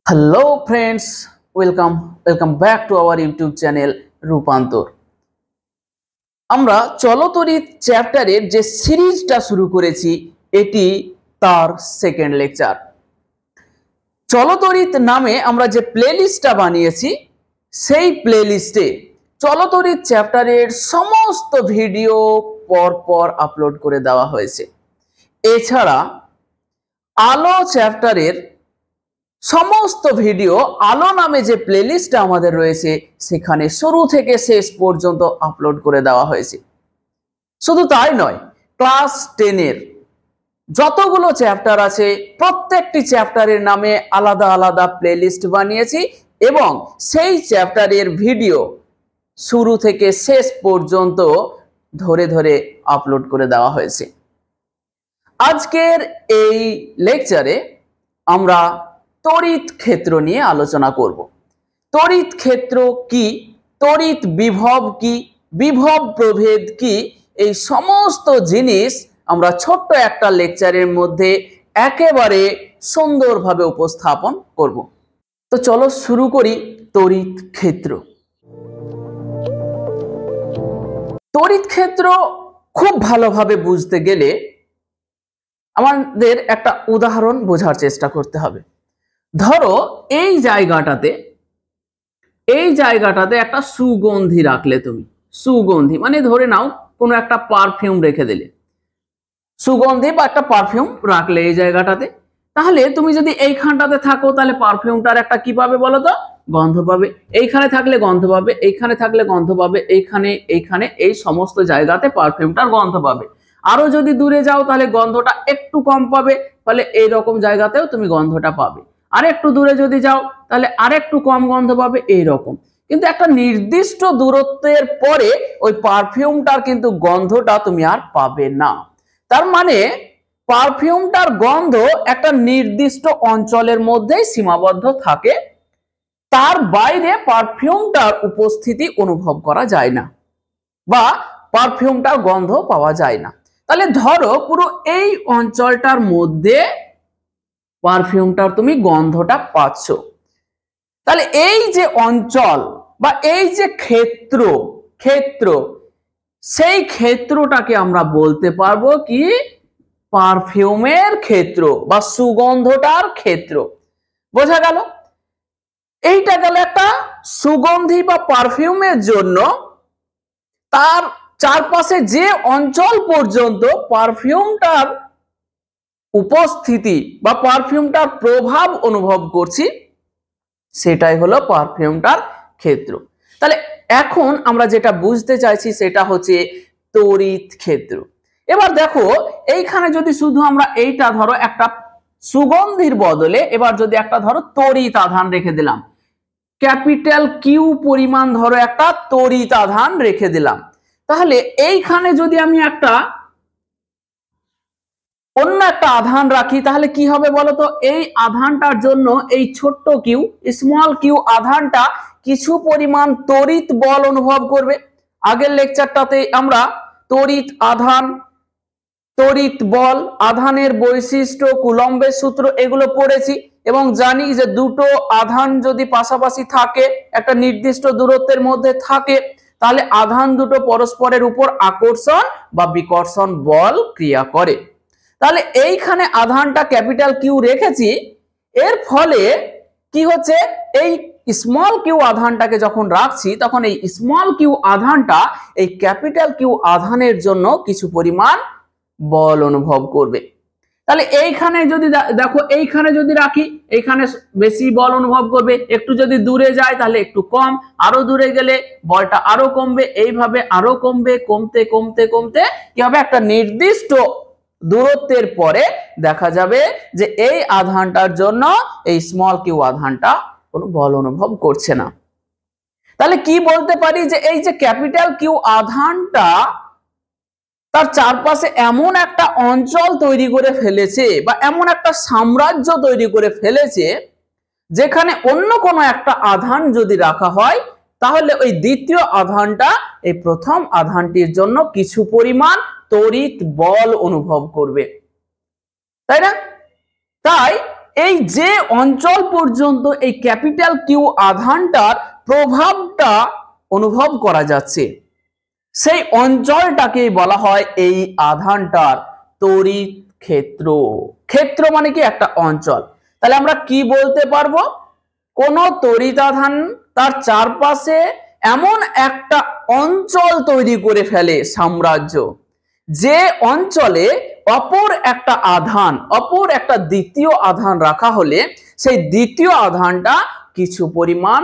Hello friends, welcome back to our YouTube channel রূপান্তর। আমরা চলতরিৎ চ্যাপ্টারের যে সিরিজটা শুরু করেছি এটি তার সেকেন্ড লেকচার। চলতরিৎ নামে আমরা যে প্লেলিস্টটা বানিয়েছি সেই প্লেলিস্টে চলতরিৎ চ্যাপ্টারের সমস্ত ভিডিও পরপর আপলোড করে দেওয়া হয়েছে। এছাড়া আলো চ্যাপ্টারের সমস্ত ভিডিও আলো নামে যে প্লেলিস্টটা আমাদের রয়েছে সেখানে শুরু থেকে শেষ পর্যন্ত আপলোড করে দেওয়া হয়েছে। শুধু তাই নয়, ক্লাস 10-এর যতগুলো চ্যাপ্টার আছে প্রত্যেকটি চ্যাপ্টারের নামে আলাদা আলাদা প্লেলিস্ট বানিয়েছি এবং সেই চ্যাপ্টারের ভিডিও শুরু থেকে শেষ পর্যন্ত ধরে ধরে আপলোড করে দেওয়া হয়েছে। আজকের এই লেকচারে আমরা তড়িৎ ক্ষেত্র নিয়ে আলোচনা করব। তড়িৎ ক্ষেত্র কি, তড়িৎ বিভব কি, বিভব প্রভেদ কি, এই সমস্ত জিনিস আমরা ছোট্ট একটা লেকচারের মধ্যে একেবারে সুন্দরভাবে উপস্থাপন করব। তো চলো শুরু করি তড়িৎ ক্ষেত্র। তড়িৎ ক্ষেত্র খুব ভালোভাবে বুঝতে গেলে আমাদের একটা উদাহরণ বোঝার চেষ্টা করতে হবে। ধরো এই জায়গাটাতে একটা সুগন্ধি রাখলে, তুমি সুগন্ধি মানে ধরে নাও কোনো একটা পারফিউম রেখে দিলে, সুগন্ধি বা একটা পারফিউম রাখলে এই জায়গাটাতে, তাহলে তুমি যদি এইখানটাতে থাকো তাহলে পারফিউমটার একটা কি পাবে বলো তো? গন্ধ পাবে। এইখানে থাকলে গন্ধ পাবে, এইখানে থাকলে গন্ধ পাবে, এইখানে এই সমস্ত জায়গাতে পারফিউমটার গন্ধ পাবে। আরো যদি দূরে যাও তাহলে গন্ধটা একটু কম পাবে, ফলে এইরকম জায়গাতেও তুমি গন্ধটা পাবে। আর একটু দূরে যদি যাও তাহলে আর একটু কম গন্ধ পাবে, এইরকম। কিন্তু একটা নির্দিষ্ট দূরত্বের পরে ওই পারফিউমটার কিন্তু গন্ধটা তুমি আর পাবে না। তার মানে পারফিউমটার গন্ধ একটা নির্দিষ্ট অঞ্চলের মধ্যেই সীমাবদ্ধ থাকে, তার বাইরে পারফিউমটার উপস্থিতি অনুভব করা যায় না বা পারফিউমটার গন্ধ পাওয়া যায় না। তাহলে ধরো পুরো এই অঞ্চলটার মধ্যে পারফিউমটার তুমি গন্ধটা পাচ্ছ। তাহলে এই যে অঞ্চল বা এই যে ক্ষেত্র সেই ক্ষেত্রটাকে আমরা বলতে পারবো কি? পারফিউমের ক্ষেত্র বা সুগন্ধটার ক্ষেত্র। বোঝা গেল? এইটা গেল একটা সুগন্ধি বা পারফিউমের জন্য তার চারপাশে যে অঞ্চল পর্যন্ত পারফিউমটার উপস্থিতি বা পারফিউমটার প্রভাব অনুভব করছি সেটাই হলো পারফিউমটার ক্ষেত্র। তাহলে এখন আমরা যেটা বুঝতে চাইছি সেটা হচ্ছে তড়িৎ ক্ষেত্র। এবার দেখো এইখানে যদি শুধু আমরা এইটা ধরো একটা সুগন্ধির বদলে এবার যদি একটা ধরো তড়িৎ আধান রেখে দিলাম, ক্যাপিটাল কিউ পরিমাণ ধরো একটা তড়িৎ আধান রেখে দিলাম, তাহলে এইখানে যদি আমি অন্য একটা আধান রাখি তাহলে কি হবে বলতো? এই আধানটার জন্য এই ছোট্ট কিউ, স্মল কিউ আধানটা কিছু পরিমাণ তড়িৎ বল অনুভব করবে। আগের লেকচারটাতে আমরা তড়িৎ আধান, তড়িৎ বল, আধানের বৈশিষ্ট্য, কুলম্বের সূত্র এগুলো পড়েছি এবং জানি যে দুটো আধান যদি পাশাপাশি থাকে, একটা নির্দিষ্ট দূরত্বের মধ্যে থাকে, তাহলে আধান দুটো পরস্পরের উপর আকর্ষণ বা বিকর্ষণ বল ক্রিয়া করে। তাহলে এইখানে আধানটা ক্যাপিটাল কিউ রেখেছি, এর ফলে কি হচ্ছে? এই স্মল কিউ আধানটাকে যখন রাখছি তখন এই স্মল কিউ আধানটা এই ক্যাপিটাল কিউ আধানের জন্য কিছু পরিমাণ বল অনুভব করবে। তাহলে এইখানে যদি দেখো, এইখানে যদি রাখি এইখানে বেশি বল অনুভব করবে, একটু যদি দূরে যায় তাহলে একটু কম, আরো দূরে গেলে বলটা আরো কমবে, এইভাবে আরো কমবে, কমতে কমতে কমতে কি হবে? একটা নির্দিষ্ট দূরত্বের পরে দেখা যাবে যে এই আধানটার জন্য এই স্মল কিউ আধানটা কোনো বল অনুভব করছে না। তাহলে কি বলতে পারি? যে এই যে ক্যাপিটাল কিউ আধানটা তার চারপাশে এমন একটা অঞ্চল তৈরি করে ফেলেছে বা এমন একটা সাম্রাজ্য তৈরি করে ফেলেছে যেখানে অন্য কোনো একটা আধান যদি রাখা হয় তাহলে ওই দ্বিতীয় আধানটা এই প্রথম আধানটির জন্য কিছু পরিমাণ তড়িৎ বল অনুভব করবে, তাই না? তাই এই যে অঞ্চল পর্যন্ত এই ক্যাপিটাল কিউ আধানটার প্রভাবটা অনুভব করা যাচ্ছে সেই অঞ্চলটাকেই বলা হয় এই আধানটার তড়িৎ ক্ষেত্র। ক্ষেত্র মানে কি একটা অঞ্চল। তাহলে আমরা কি বলতে পারবো, কোন তড়িৎ আধান তার চারপাশে এমন একটা অঞ্চল তৈরি করে ফেলে, সাম্রাজ্য, যে অঞ্চলে অপর একটা আধান, অপর একটা দ্বিতীয় আধান রাখা হলে সেই দ্বিতীয় আধানটা কিছু পরিমাণ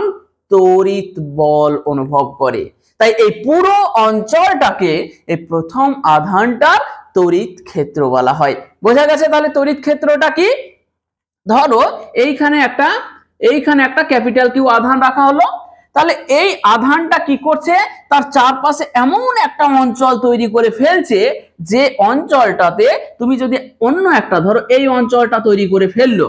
তড়িৎ বল অনুভব করে। তাই এই পুরো অঞ্চলটাকে এই প্রথম আধানটার তড়িৎ ক্ষেত্র বলা হয়। বোঝা গেছে তাহলে তড়িৎ ক্ষেত্রটা কি? ধরো এইখানে একটা ক্যাপিটাল কিউ আধান রাখা হলো, তাহলে এই আধানটা কি করছে, তার চারপাশে এমন একটা অঞ্চল তৈরি করে ফেলছে যে অঞ্চলটাতে তুমি যদি অন্য একটা, ধরো এই অঞ্চলটা তৈরি করে ফেললো,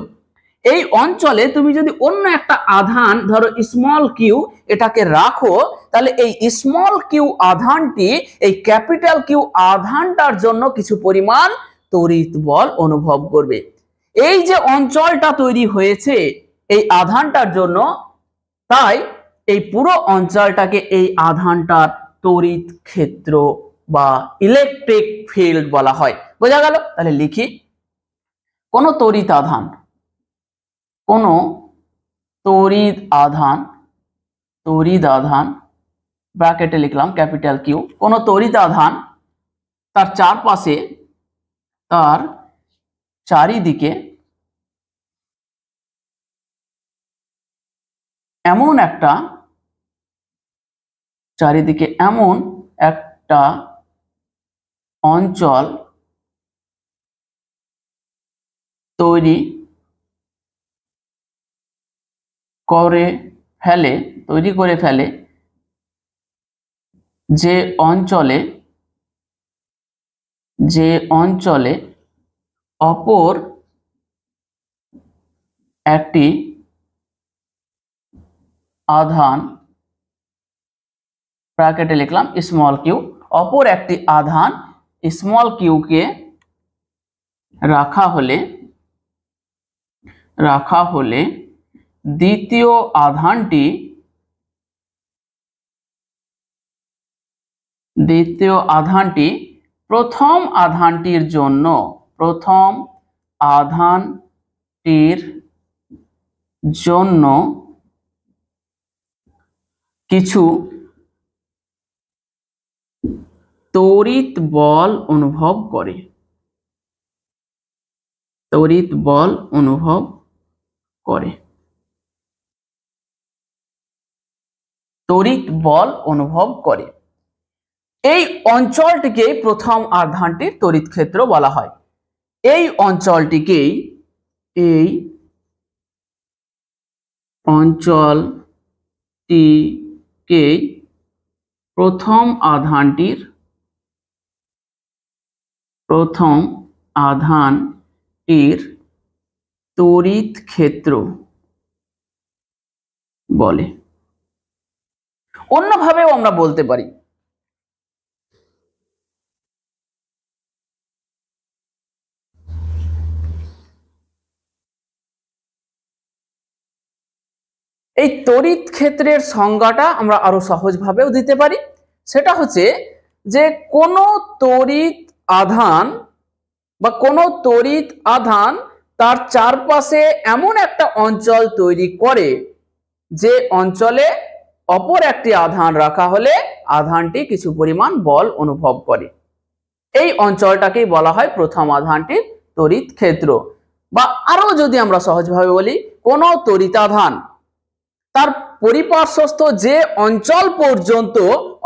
এই অঞ্চলে তুমি যদি অন্য একটা আধান ধরো স্মল কিউ এটাকে রাখো, তাহলে এই স্মল কিউ আধানটি এই ক্যাপিটাল কিউ আধানটার জন্য কিছু পরিমাণ তড়িৎ বল অনুভব করবে। এই যে অঞ্চলটা তৈরি হয়েছে এই আধানটার জন্য, তাই এই পুরো অঞ্চলটাকে এই আধানটার তড়িৎ ক্ষেত্র বা ইলেকট্রিক ফিল্ড বলা হয়। বোঝা গেল? তাহলে লিখি, কোন তড়িৎ আধান, কোন তড়িৎ আধান ব্র্যাকেটে লিখলাম ক্যাপিটাল কিউ, কোন তড়িৎ আধান তার চারপাশে, তার চারিদিকে এমন একটা অঞ্চল তৈরি করে ফেলে যে অঞ্চলে অপর একটি আধান, ব্র্যাকেটে লিখলাম স্মল কিউ, অপর একটি আধান স্মল কিউকে রাখা হলে দ্বিতীয় আধানটি প্রথম আধানটির জন্য কিছু তড়িৎ বল অনুভব করে। এই অঞ্চলটিকে প্রথম আধানটির তড়িৎ ক্ষেত্র বলা হয়। এই অঞ্চলটিকেই প্রথম আধানটির তড়িৎ ক্ষেত্র বলে। অন্যভাবেও আমরা বলতে পারি, এই তড়িৎ ক্ষেত্রের সংজ্ঞাটা আমরা আরো সহজভাবেও দিতে পারি। সেটা হচ্ছে যে কোনো তড়িৎ আধান তার চারপাশে এমন একটা অঞ্চল তৈরি করে যে অঞ্চলে অপর একটি আধান রাখা হলে আধানটি কিছু পরিমাণ বল অনুভব করে। এই অঞ্চলটাকেই বলা হয় প্রথম আধানটির তড়িৎ ক্ষেত্র। বা আরো যদি আমরা সহজভাবে বলি, কোন তড়িৎ আধান তার পরিপার্শ্বস্থ যে অঞ্চল পর্যন্ত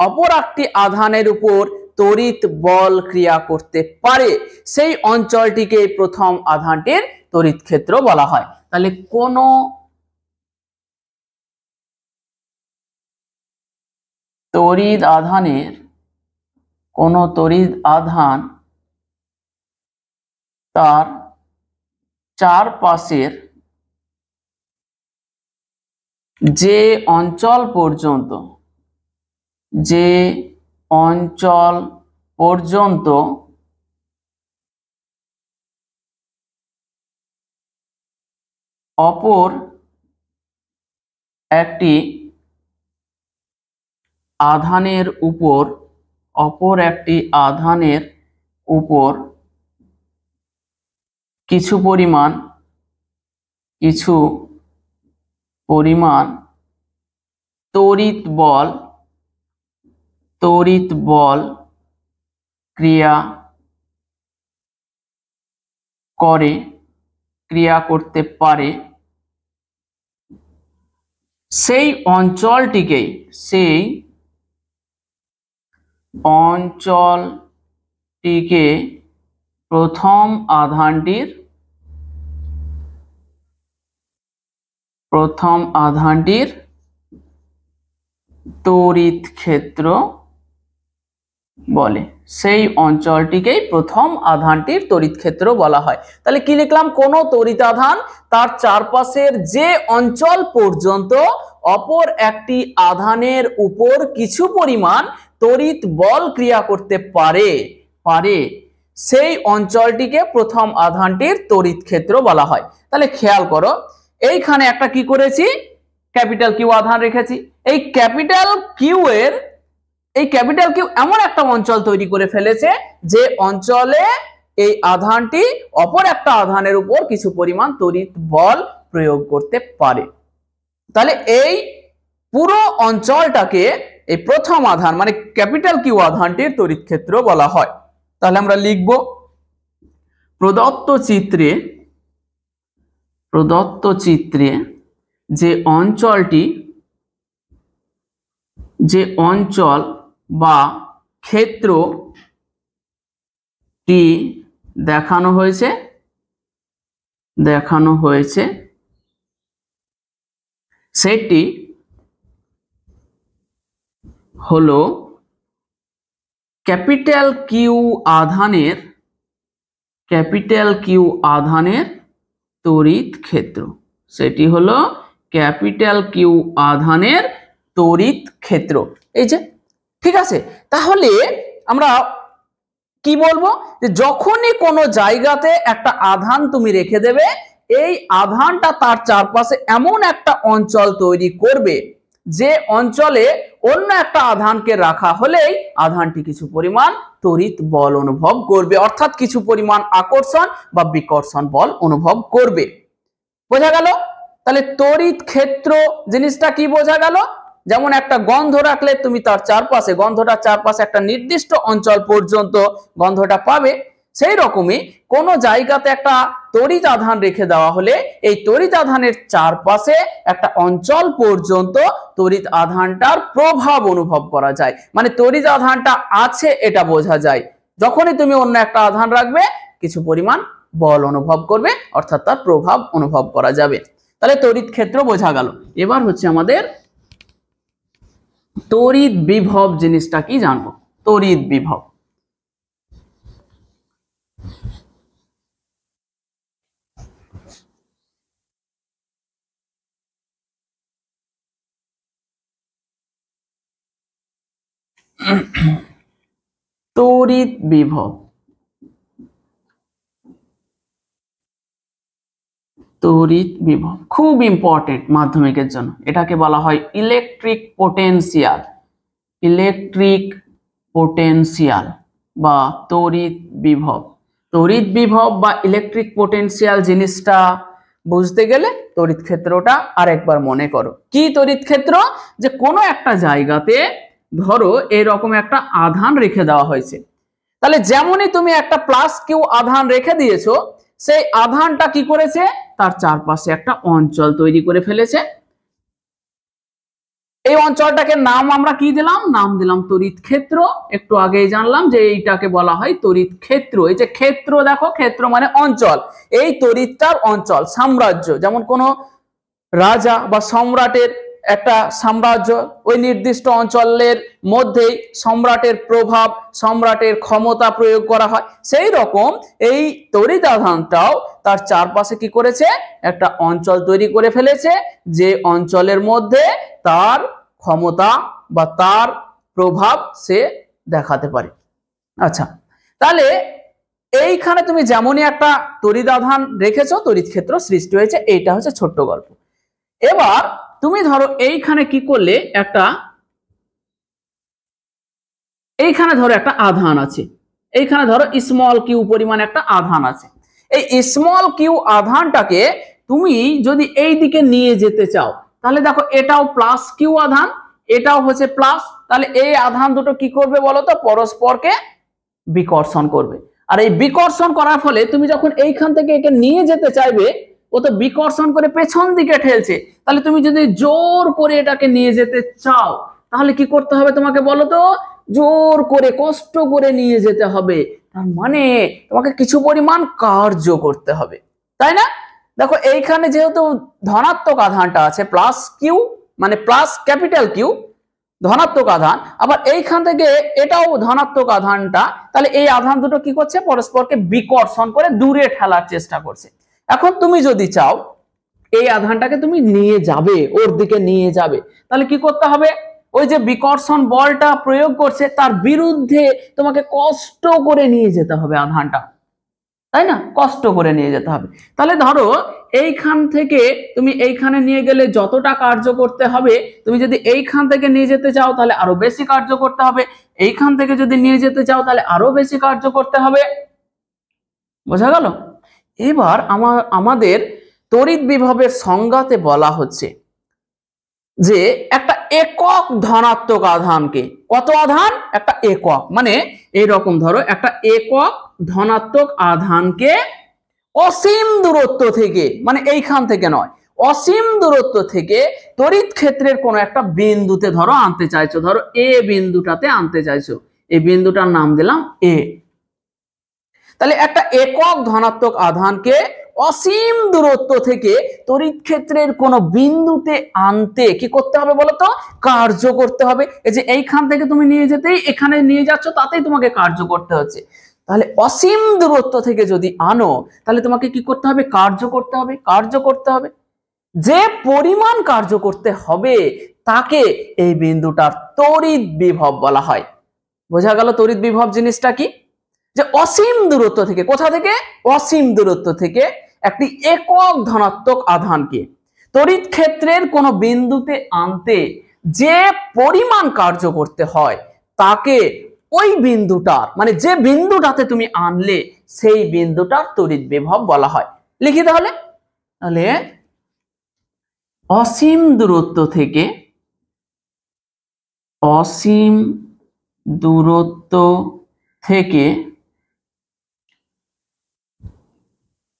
অপর একটি আধানের উপর তড়িৎ বল ক্রিয়া করতে পারে সেই অঞ্চলটিকে প্রথম আধানটির তড়িৎ ক্ষেত্র বলা হয়। তাহলে কোন তড়িৎ আধান তার চারপাশের যে অঞ্চল পর্যন্ত অপর একটি আধানের উপর কিছু পরিমাণ তড়িৎ বল ক্রিয়া করতে পারে, সেই অঞ্চলটিকে প্রথম আধানটির তড়িৎ ক্ষেত্র বলে। সেই অঞ্চলটিকেই প্রথম আধানটির তড়িৎ ক্ষেত্র বলা হয়। তাহলে কি লিখলাম? কোন তড়িৎ আধান তার চারপাশের যে অঞ্চল পর্যন্ত অপর একটি আধানের উপর কিছু পরিমাণ তড়িৎ বল ক্রিয়া করতে পারে সেই অঞ্চলটিকে প্রথম আধানটির তড়িৎ ক্ষেত্র বলা হয়। তাহলে খেয়াল করো, এইখানে একটা কি করেছি? ক্যাপিটাল কিউ আধান রেখেছি। এই ক্যাপিটাল কিউ এমন একটা অঞ্চল তৈরি করে ফেলেছে যে অঞ্চলে এই আধানটি অপর একটা আধানের উপর কিছু পরিমাণ তড়িৎ বল প্রয়োগ করতে পারে। তাহলে এই পুরো অঞ্চলটাকে এই প্রথম আধান মানে ক্যাপিটাল কিউ আধানটির তড়িৎ ক্ষেত্র বলা হয়। তাহলে আমরা লিখব, প্রদত্ত চিত্রে যে অঞ্চল বা ক্ষেত্রটি দেখানো হয়েছে সেটি হলো ক্যাপিটাল কিউ আধানের তড়িৎ ক্ষেত্র। সেটি হলো ক্যাপিটাল কিউ আধানের তড়িৎ ক্ষেত্র। এই যে, ঠিক আছে। তাহলে আমরা কি বলবো? যে যখনই কোনো জায়গাতে একটা আধান তুমি রেখে দেবে, এই আধানটা তার চারপাশে এমন একটা অঞ্চল তৈরি করবে যে অঞ্চলে অন্য একটা আধানকে রাখা হলেই আধানটি কিছু পরিমাণ তড়িৎ বল অনুভব করবে, অর্থাৎ কিছু পরিমাণ আকর্ষণ বা বিকর্ষণ বল অনুভব করবে। বোঝা গেল? তাহলে তড়িৎ ক্ষেত্র জিনিসটা কি বোঝা গেল? যেমন একটা গন্ধ রাখলে তুমি তার গন্ধটার চারপাশে একটা নির্দিষ্ট অঞ্চল পর্যন্ত গন্ধটা পাবে, সেই রকমই কোন জায়গাতে একটা তড়িৎ আধান রেখে দেওয়া হলে এই তড়িৎ আধানের চারপাশে একটা অঞ্চল পর্যন্ত তড়িৎ আধানটার প্রভাব অনুভব করা যায়, মানে তড়িৎ আধানটা আছে এটা বোঝা যায়। যখনই তুমি অন্য একটা আধান রাখবে কিছু পরিমাণ বল অনুভব করবে, অর্থাৎ তার প্রভাব অনুভব করা যাবে। তাহলে তড়িৎ ক্ষেত্র বোঝা গেল। এবার হচ্ছে আমাদের তড়িৎ বিভব জিনিসটা কি জানবো। তড়িৎ বিভব, তড়িৎ বিভব খুব ইম্পর্টেন্ট মাধ্যমিকের জন্য। এটাকে বলা হয় ইলেকট্রিক পোটেনশিয়াল বা তড়িৎ বিভব বা ইলেকট্রিক পোটেনশিয়াল জিনিসটা বুঝতে গেলে তড়িৎ ক্ষেত্রটা আরেকবার মনে করো। কি তড়িৎ ক্ষেত্র? যে কোনো একটা জায়গাতে ধরো এরকম একটা আধান রেখে দেওয়া হয়েছে, তাহলে যেমনই তুমি একটা প্লাস কিউ আধান রেখে দিয়েছো, সেই আধানটা কি করেছে? তার চারপাশে একটা অঞ্চল তৈরি করে ফেলেছে। এই অঞ্চলটাকে নাম আমরা কি দিলাম? নাম দিলাম তড়িৎ ক্ষেত্র। একটু আগেই জানলাম যে এইটাকে বলা হয় তড়িৎ ক্ষেত্র। এই যে ক্ষেত্র, দেখো ক্ষেত্র মানে অঞ্চল, এই তড়িৎটার অঞ্চল সাম্রাজ্য, যেমন কোনো রাজা বা সম্রাটের একটা সাম্রাজ্য, ওই নির্দিষ্ট অঞ্চলের মধ্যেই সম্রাটের প্রভাব, সম্রাটের ক্ষমতা প্রয়োগ করা হয়। সেই রকম এই তড়িৎ আধানটাও তার চারপাশে কি করেছে? একটা অঞ্চল তৈরি করে ফেলেছে, যে অঞ্চলের মধ্যে তার ক্ষমতা বা তার প্রভাব সে দেখাতে পারে। আচ্ছা, তাহলে এইখানে তুমি যেমনই একটা তড়িৎ আধান রেখেছো, তড়িৎ ক্ষেত্র সৃষ্টি হয়েছে, এইটা হচ্ছে ছোট্ট গল্প। এবার তুমি ধরো এইখানে কি করলে, এইখানে ধরো একটা আধান আছে, এইখানে ধরো স্মল কিউ পরিমাণ একটা আধান আছে। এই স্মল কিউ আধানটাকে তুমি যদি এই দিকে নিয়ে যেতে চাও, তাহলে দেখো এটাও প্লাস কিউ আধান, এটাও হচ্ছে প্লাস, তাহলে এই আধান দুটো কি করবে বলতো, পরস্পরকে বিকর্ষণ করবে। আর এই বিকর্ষণ করার ফলে তুমি যখন এইখান থেকে একে নিয়ে যেতে চাইবে, ও তো বিকর্ষণ করে পেছন দিকে ঠেলছে, তাহলে তুমি যদি জোর করে এটাকে নিয়ে যেতে চাও, তাহলে কি করতে হবে তোমাকে বলো তো, জোর করে কষ্ট করে নিয়ে যেতে হবে। তার মানে তোমাকে কিছু পরিমাণ কার্য করতে হবে, তাই না? দেখো এইখানে যেহেতু ধনাত্মক আধানটা আছে প্লাস কিউ, মানে প্লাস ক্যাপিটাল কিউ ধনাত্মক আধান, আবার এইখান থেকে এটাও ধনাত্মক আধানটা, তাহলে এই আধান দুটো কি করছে, পরস্পরকে বিকর্ষণ করে দূরে ঠেলার চেষ্টা করছে। এখন তুমি যদি চাও এই আধানটাকে তুমি নিয়ে যাবে, ওর দিকে নিয়ে যাবে, তাহলে কি করতে হবে, ওই যে বিকর্ষণ বলটা প্রয়োগ করছে তার বিরুদ্ধে তোমাকে কষ্ট করে নিয়ে যেতে হবে আধানটা, তাই না? কষ্ট করে নিয়ে যেতে হবে। তাহলে ধরো এইখান থেকে তুমি এইখানে নিয়ে গেলে যতটা কার্য করতে হবে, তুমি যদি এইখান থেকে নিয়ে যেতে চাও তাহলে আরো বেশি কার্য করতে হবে, এইখান থেকে যদি নিয়ে যেতে চাও তাহলে আরো বেশি কার্য করতে হবে। বোঝা গেল? এবার আমাদের তড়িৎ বিভবের সংজ্ঞাতে বলা হচ্ছে যে একটা একক ধনাত্মক আধানকে, কত আধান, একটা একক, মানে এইরকম ধরো একটা একক ধনাত্মক আধানকে অসীম দূরত্ব থেকে, মানে এইখান থেকে নয়, অসীম দূরত্ব থেকে তড়িৎ ক্ষেত্রের কোন একটা বিন্দুতে ধরো আনতে চাইছো, ধরো এ বিন্দুটাতে আনতে চাইছো, এই বিন্দুটার নাম দিলাম এ। তাহলে একটা একক ধনাত্মক আধানকে অসীম দূরত্ব থেকে তড়িৎ ক্ষেত্রের কোন বিন্দুতে আনতে কি করতে হবে বলতো, কার্য করতে হবে। এই যে এইখান থেকে তুমি নিয়ে যেতেই এখানে নিয়ে যাচ্ছ, তাতেই তোমাকে কার্য করতে হচ্ছে। তাহলে অসীম দূরত্ব থেকে যদি আনো, তাহলে তোমাকে কি করতে হবে, কার্য করতে হবে, কার্য করতে হবে। যে পরিমাণ কার্য করতে হবে তাকে এই বিন্দুটার তড়িৎ বিভব বলা হয়। বোঝা গেল তড়িৎ বিভব জিনিসটা কি? যে অসীম দূরত্ব থেকে, কোথা থেকে, অসীম দূরত্ব থেকে একটি একক ধনাত্মক আধানকে তড়িৎ ক্ষেত্রের কোন বিন্দুতে আনতে যে পরিমাণ কার্য করতে হয় তাকে ওই বিন্দুটার, মানে যে বিন্দুটাতে তুমি আনলে সেই বিন্দুটার তড়িৎ বিভব বলা হয়। লিখি তাহলে, অসীম দূরত্ব থেকে, অসীম দূরত্ব থেকে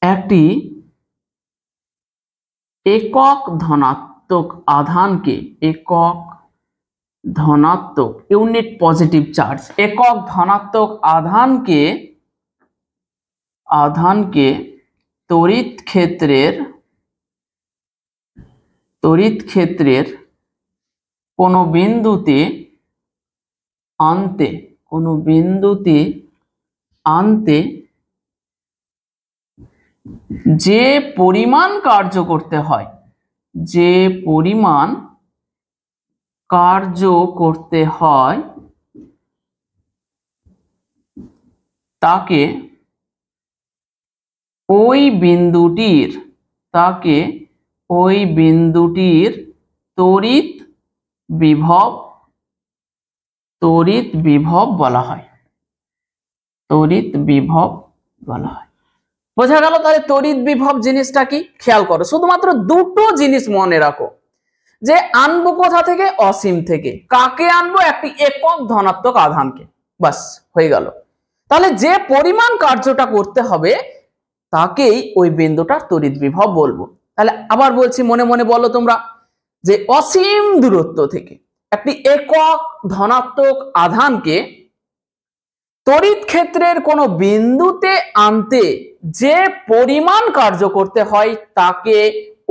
একটি একক ধনাত্মক আধানকে, একক ধনাত্মক ইউনিট পজিটিভ চার্জ, একক ধনাত্মক আধানকে তড়িৎ ক্ষেত্রের কোন বিন্দুতে আনতে যে পরিমাণ কার্য করতে হয়, যে পরিমাণ কার্য করতে হয় তাকে ওই বিন্দুটির তড়িৎ বিভব বলা হয়, তড়িৎ বিভব বলা হয়। বোঝা গেল? তাহলে তড়িৎ বিভব জিনিসটা কি, খেয়াল করো, শুধুমাত্র দুটো জিনিস মনে রাখো, যে আনবো কোথা থেকে, অসীম থেকে। কাকে আনবো, একটি একক ধনাত্মক আধানকে, বাস হয়ে গেল। তাহলে যে পরিমাণ কার্যটা করতে হবে তাকেই ওই বিন্দুটার তড়িৎ বিভব বলবো। তাহলে আবার বলছি, মনে মনে বলো তোমরা, যে অসীম দূরত্ব থেকে একটি একক ধনাত্মক আধানকে তড়িৎ ক্ষেত্রের কোন বিন্দুতে আনতে যে পরিমাণ কার্য করতে হয় তাকে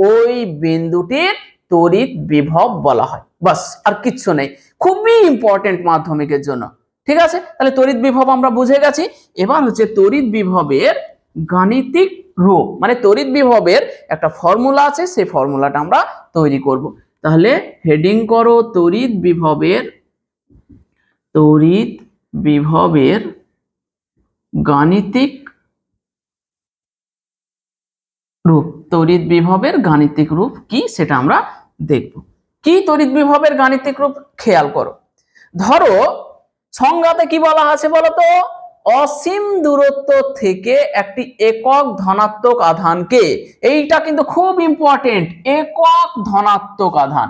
ওই বিন্দুটির তড়িৎ বিভব বলা হয়। বাস, আর কিচ্ছু নেই, খুবই ইম্পর্টেন্ট মাধ্যমিকের জন্য। ঠিক আছে, তাহলে তড়িৎ বিভব আমরা বুঝে গেছি। এবার হচ্ছে তড়িৎ বিভবের গাণিতিক রূপ, মানে তড়িৎ বিভবের একটা ফর্মুলা আছে, সেই ফর্মুলাটা আমরা তৈরি করব। তাহলে হেডিং করো তড়িৎ বিভবের গাণিতিক রূপ। তড়িৎ বিভবের গাণিতিক রূপ কি সেটা আমরা দেখব। কি তড়িৎ বিভবের গাণিতিক রূপ খেয়াল করো। ধরো সংজ্ঞাতে কি বলা আছে বলতো, অসীম দূরত্ব থেকে একটি একক ধনাত্মক আধানকে, এইটা কিন্তু খুব ইম্পর্টেন্ট, একক ধনাত্মক আধান,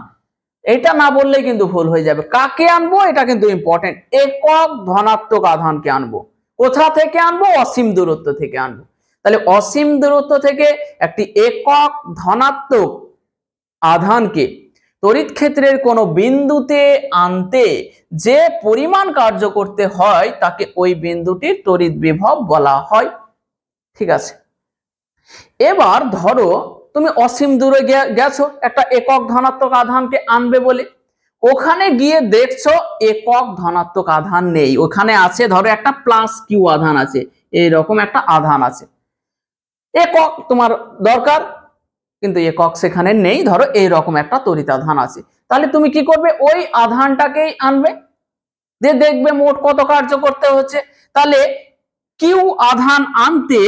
এটা না বললে কিন্তু ভুল হয়ে যাবে। কাকে আনবো এটা কিন্তু ইম্পর্টেন্ট, একক ধনাত্মক আধানকে আনবো। কোথা থেকে আনবো? অসীম দূরত্ব থেকে আনবো। তাহলে অসীম দূরত্ব থেকে একটি একক ধনাত্মক আধানকে তড়িৎ ক্ষেত্রের কোনো বিন্দুতে আনতে যে পরিমাণ কার্য করতে হয় তাকে ওই বিন্দুটির তড়িৎ বিভব বলা হয়। ঠিক আছে, এবার ধরো তুমি অসীম দূরে গেছো একটা একক ধনাত্মক আধানকে আনবে বলে, ওখানে গিয়ে দেখছো একক ধনাত্মক আধান নেই, ওখানে আছে ধরো একটা প্লাস কিউ আধান আছে, এইরকম একটা আধান আছে, একক তোমার দরকার কিন্তু একক সেখানে নেই, ধরো এইরকম একটা তড়িৎ আধান আছে। তাহলে তুমি কি করবে? ওই আধানটাকেই আনবে, যে দেখবে মোট কত কার্য করতে হচ্ছে। তাহলে কিউ আধান আনতে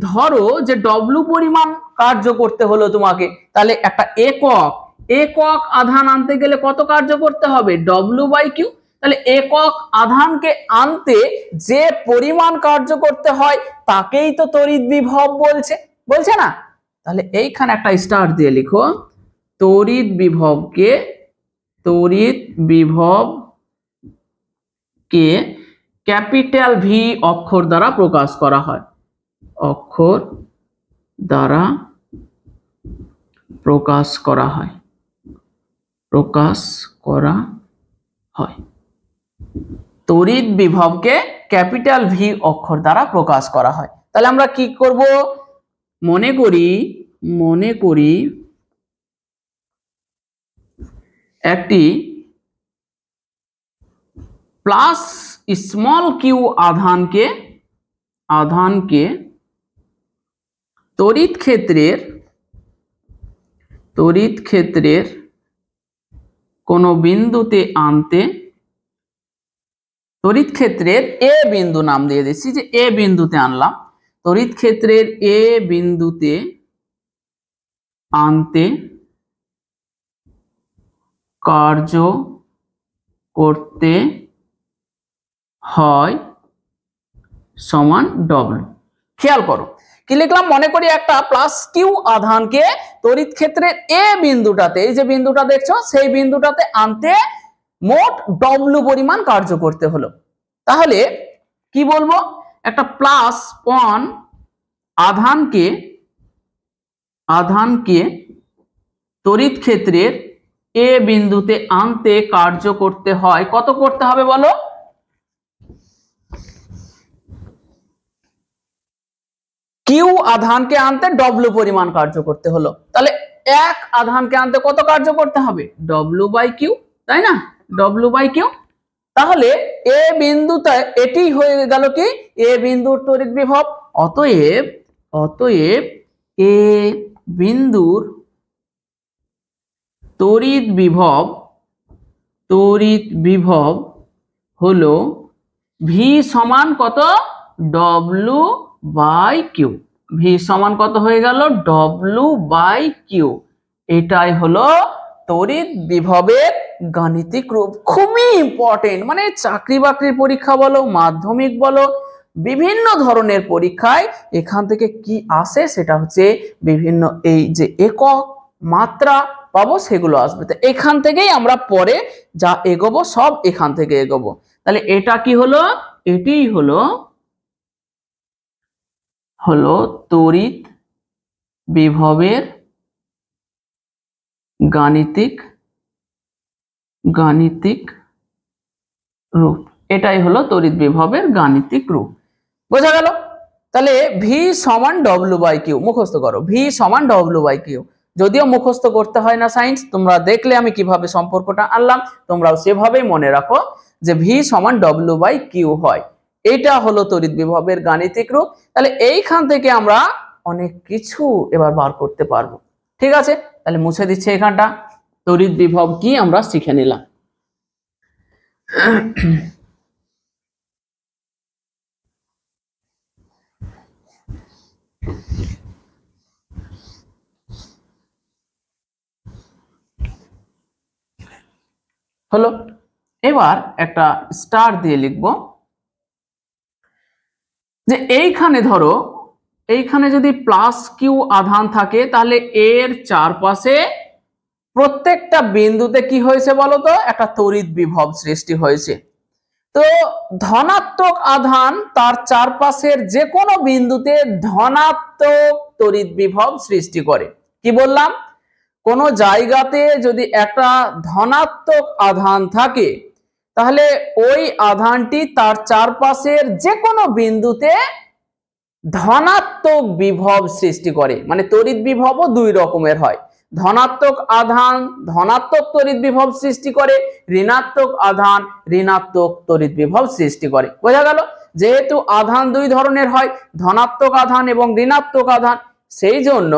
ধরো যে ডব্লু পরিমাণ কার্য করতে হলো তোমাকে, তাহলে একটা একক আধান আনতে গেলে কত কার্য করতে হবে? W by Q. তাহলে একক আধানকে আনতে যে পরিমাণ কার্য করতে হয় তাকেই তো তড়িৎ বিভব বলছে, বলছে না? তাহলে এইখানে একটা স্টার দিয়ে লিখো, তড়িৎ বিভবকে ক্যাপিটাল ভি অক্ষর দ্বারা প্রকাশ করা হয়, অক্ষর দ্বারা প্রকাশ করা হয়। তড়িৎ বিভবকে ক্যাপিটাল ভি অক্ষর দ্বারা প্রকাশ করা হয়। তাহলে আমরা কি করব? মনে করি একটি প্লাস স্মল কিউ আধানকে তড়িৎ ক্ষেত্রের কোন বিন্দুতে আনতে, তড়িৎ ক্ষেত্রের এ বিন্দু নাম দিয়ে দিচ্ছি, যে এ বিন্দুতে আনলাম, তড়িৎ ক্ষেত্রের এ বিন্দুতে আনতে কার্য করতে হয় সমান ডব্লু। খেয়াল করো কি লিখলাম, মনে করি একটা প্লাস কিউ আধানকে তড়িৎ ক্ষেত্রের এ বিন্দুটাতে, এই যে বিন্দুটা দেখছো সেই বিন্দুটাতে আনতে মোট ডব্লু পরিমাণ কার্য করতে হলো। তাহলে কি বলবো? একটা প্লাস ওয়ান আধানকে তড়িৎ ক্ষেত্রের এ বিন্দুতে আনতে কার্য করতে হয়, কত করতে হবে বলো? কিউ আধানকে আনতে ডব্লু পরিমাণ কার্য করতে হলো। তাহলে এক আধানকে আনতে কত কার্য করতে হবে? ডব্লু বাই কিউ, তাই না? W by Q. তাহলে এ বিন্দুতে এটি হয়ে গেল কি এ বিন্দুর তড়িৎ বিভব। অতএব এ বিন্দুর তড়িৎ বিভব হলো ভি সমান কত? W by Q. ভি সমান কত হয়ে গেল? W by Q. এটাই হলো তড়িৎ বিভবের গাণিতিক রূপ। খুবই ইম্পর্টেন্ট, মানে চাকরি বাকরির পরীক্ষা বলো, মাধ্যমিক বলো, বিভিন্ন ধরনের পরীক্ষায় এখান থেকে কি আসে সেটা হচ্ছে বিভিন্ন এই যে একক মাত্রা পাবো সেগুলো আসবে। তো এখান থেকেই আমরা পরে যা এগোবো সব এখান থেকে এগোবো। তাহলে এটা কি হলো? এটিই হলো তড়িৎ বিভবের গাণিতিক রূপ। এটাই হলো তড়িৎ বিভবের গাণিতিক রূপ। বোঝা গেল? তাহলে ভি সমান ডব্লু বাই কিউ মুখস্থ করো, ভি সমান ডব্লু বাই কিউ। যদিও মুখস্থ করতে হয় না সায়েন্স, তোমরা দেখলে আমি কিভাবে সম্পর্কটা আনলাম, তোমরাও সেভাবেই মনে রাখো যে ভি সমান ডব্লু বাই কিউ হয়। এটা হলো তড়িৎ বিভবের গাণিতিক রূপ। তাহলে এইখান থেকে আমরা অনেক কিছু এবার বার করতে পারবো। ঠিক আছে, তাহলে মুছে দিচ্ছে এখানটা। তড়িৎ বিভব কি আমরা শিখে নিলাম। হলো। এবার একটা স্টার দিয়ে লিখব যে এইখানে ধরো, এইখানে যদি প্লাস কিউ আধান থাকে তাহলে এর চারপাশে প্রত্যেকটা বিন্দুতে কি হয়েছে বলতো, একটা তড়িৎ বিভব সৃষ্টি হয়েছে। তো ধনাত্মক আধান তার চারপাশের যে কোনো বিন্দুতে ধনাত্মক তড়িৎ বিভব সৃষ্টি করে। কি বললাম, কোন জায়গাতে যদি একটা ধনাত্মক আধান থাকে তাহলে ওই আধানটি তার চারপাশের যে কোনো বিন্দুতে ধনাত্মক বিভব সৃষ্টি করে। মানে তড়িৎ বিভবও দুই রকমের হয়, ধনাত্মক আধান ধনাত্মক তড়িৎ বিভব সৃষ্টি করে, ঋণাত্মক আধান ঋণাত্মক তড়িৎ বিভব সৃষ্টি করে। বোঝা গেল, যেহেতু আধান দুই ধরনের হয়, ধনাত্মক আধান এবং ঋণাত্মক আধান, সেই জন্য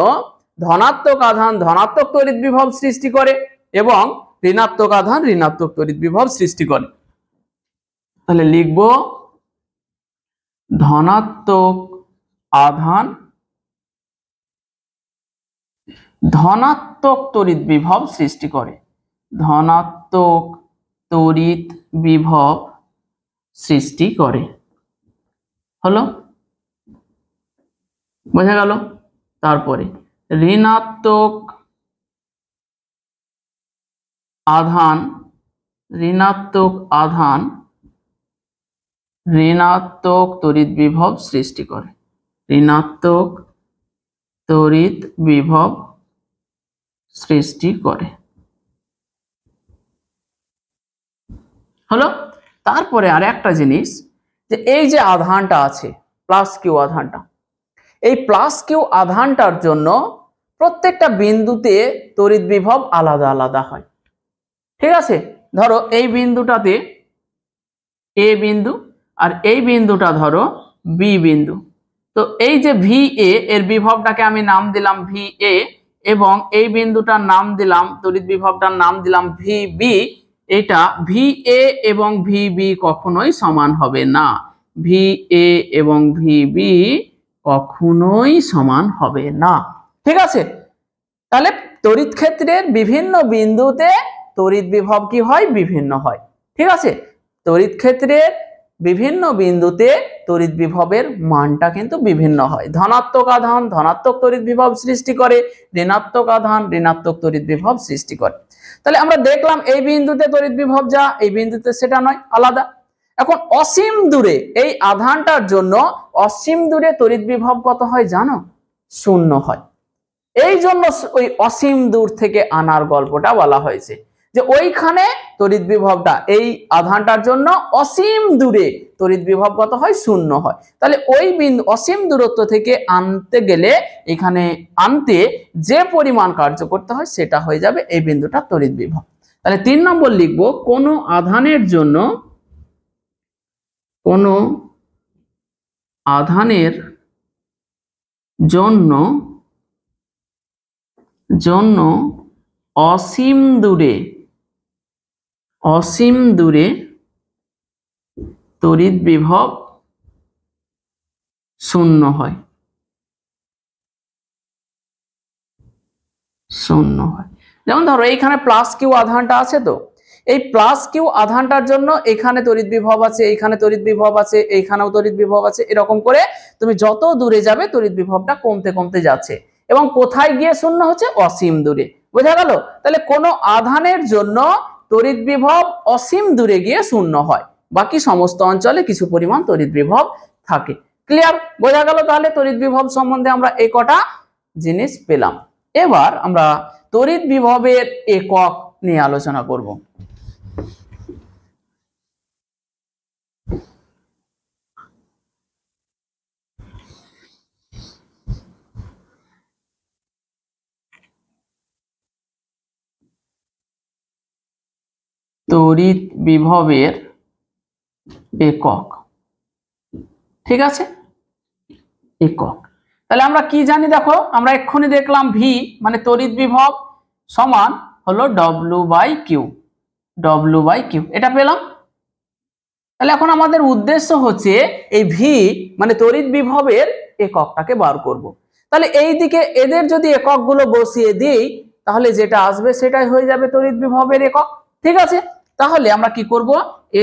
ধনাত্মক আধান ধনাত্মক তড়িৎ বিভব সৃষ্টি করে এবং ঋণাত্মক আধান ঋণাত্মক তড়িৎ বিভব সৃষ্টি করে। তাহলে লিখব ধনাত্মক আধান ধনাত্মক তড়িৎ বিভব সৃষ্টি করে, ধনাত্মক তড়িৎ বিভব সৃষ্টি করে। হলো, বোঝা গেল। তারপরে ঋণাত্মক আধান ঋণাত্মক আধান ঋণাত্মক তড়িৎ বিভব সৃষ্টি করে, ঋণাত্মক তড়িৎ বিভব সৃষ্টি করে। হলো। তারপরে আর একটা জিনিস, যে এই যে আধানটা আছে প্লাস কিউ আধানটা, এই প্লাস কিউ আধানটার জন্য প্রত্যেকটা বিন্দুতে তড়িৎ বিভব আলাদা আলাদা হয়। ঠিক আছে, ধরো এই বিন্দুটাতে এ বিন্দু আর এই বিন্দুটা ধরো বি বিন্দু। তো এই যে ভি এ এর বিভবটাকে আমি নাম দিলাম ভি এ এবং এই বিন্দুটার নাম দিলাম, তড়িৎ বিভবটার নাম দিলাম ভি বি। এটা ভি এ এবং ভি বি কখনোই সমান হবে না, ভি এ এবং ভি বি কখনোই সমান হবে না। ঠিক আছে, তাহলে তড়িৎ ক্ষেত্রের বিভিন্ন বিন্দুতে তড়িৎ বিভব কি হয়, বিভিন্ন হয়। ঠিক আছে, তড়িৎ ক্ষেত্রের বিভিন্ন বিন্দুতে তড়িৎ বিভবের মানটা কিন্তু বিভিন্ন হয়। ধনাত্মক আধান ধনাত্মক তড়িৎ বিভব সৃষ্টি করে, ঋণাত্মক আধান ঋণাত্মক তড়িৎ বিভব সৃষ্টি করে। তাহলে আমরা দেখলাম এই বিন্দুতে তড়িৎ বিভব যা, এই বিন্দুতে সেটা নয়, আলাদা। এখন অসীম দূরে এই আধানটার জন্য অসীম দূরে তড়িৎ বিভব কত হয় জানো, শূন্য হয়। এই জন্য ওই অসীম দূর থেকে আনার গল্পটা বলা হয়েছে, যে ওইখানে তড়িৎ বিভবটা এই আধানটার জন্য অসীম দূরে তড়িৎ বিভব কত হয়, শূন্য হয়। তাহলে ওই বিন্দু অসীম দূরত্ব থেকে আনতে গেলে এখানে আনতে যে পরিমাণ কার্য করতে হয় সেটা হয়ে যাবে এই বিন্দুটা তড়িৎ বিভব। তাহলে 3 নম্বর লিখব, কোন আধানের জন্য কোন আধানের জন্য জন্য অসীম দূরে তড়িৎ বিভব শূন্য হয়, শূন্য হয়। যেমন ধরো এইখানে প্লাস কিউ আধানটা আছে, তো এই প্লাস কিউ আধানটার জন্য এখানে তড়িৎ বিভব আছে, এইখানে তড়িৎ বিভব আছে, এইখানেও তড়িৎ বিভব আছে। এরকম করে তুমি যত দূরে যাবে তড়িৎ বিভবটা কমতে কমতে যাচ্ছে এবং কোথায় গিয়ে শূন্য হচ্ছে, অসীম দূরে। বোঝা গেল? তাহলে কোনো আধানের জন্য তড়িৎ বিভব অসীম দূরে গিয়ে শূন্য হয়, বাকি সমস্ত অঞ্চলে কিছু পরিমাণ তড়িৎ বিভব থাকে। ক্লিয়ার? বোঝা গেল? তাহলে তড়িৎ বিভব সম্বন্ধে আমরা এই কটা জিনিস পেলাম। এবার আমরা তড়িৎ বিভবের একক নিয়ে আলোচনা করব। তড়িৎ বিভবের একক। ঠিক আছে, একক। তাহলে আমরা কি জানি দেখো, আমরা এক্ষুনি দেখলাম ভি মানে তড়িৎ বিভব সমান হলো ডব্লিউ বাই কিউ, এটা পেলাম। তাহলে এখন আমাদের উদ্দেশ্য হচ্ছে এই ভি মানে তড়িৎ বিভবের এককটাকে বার করব। তাহলে এই দিকে এদের যদি এককগুলো বসিয়ে দিই তাহলে যেটা আসবে সেটাই হয়ে যাবে তড়িৎ বিভবের একক। ঠিক আছে, তাহলে আমরা কি করব,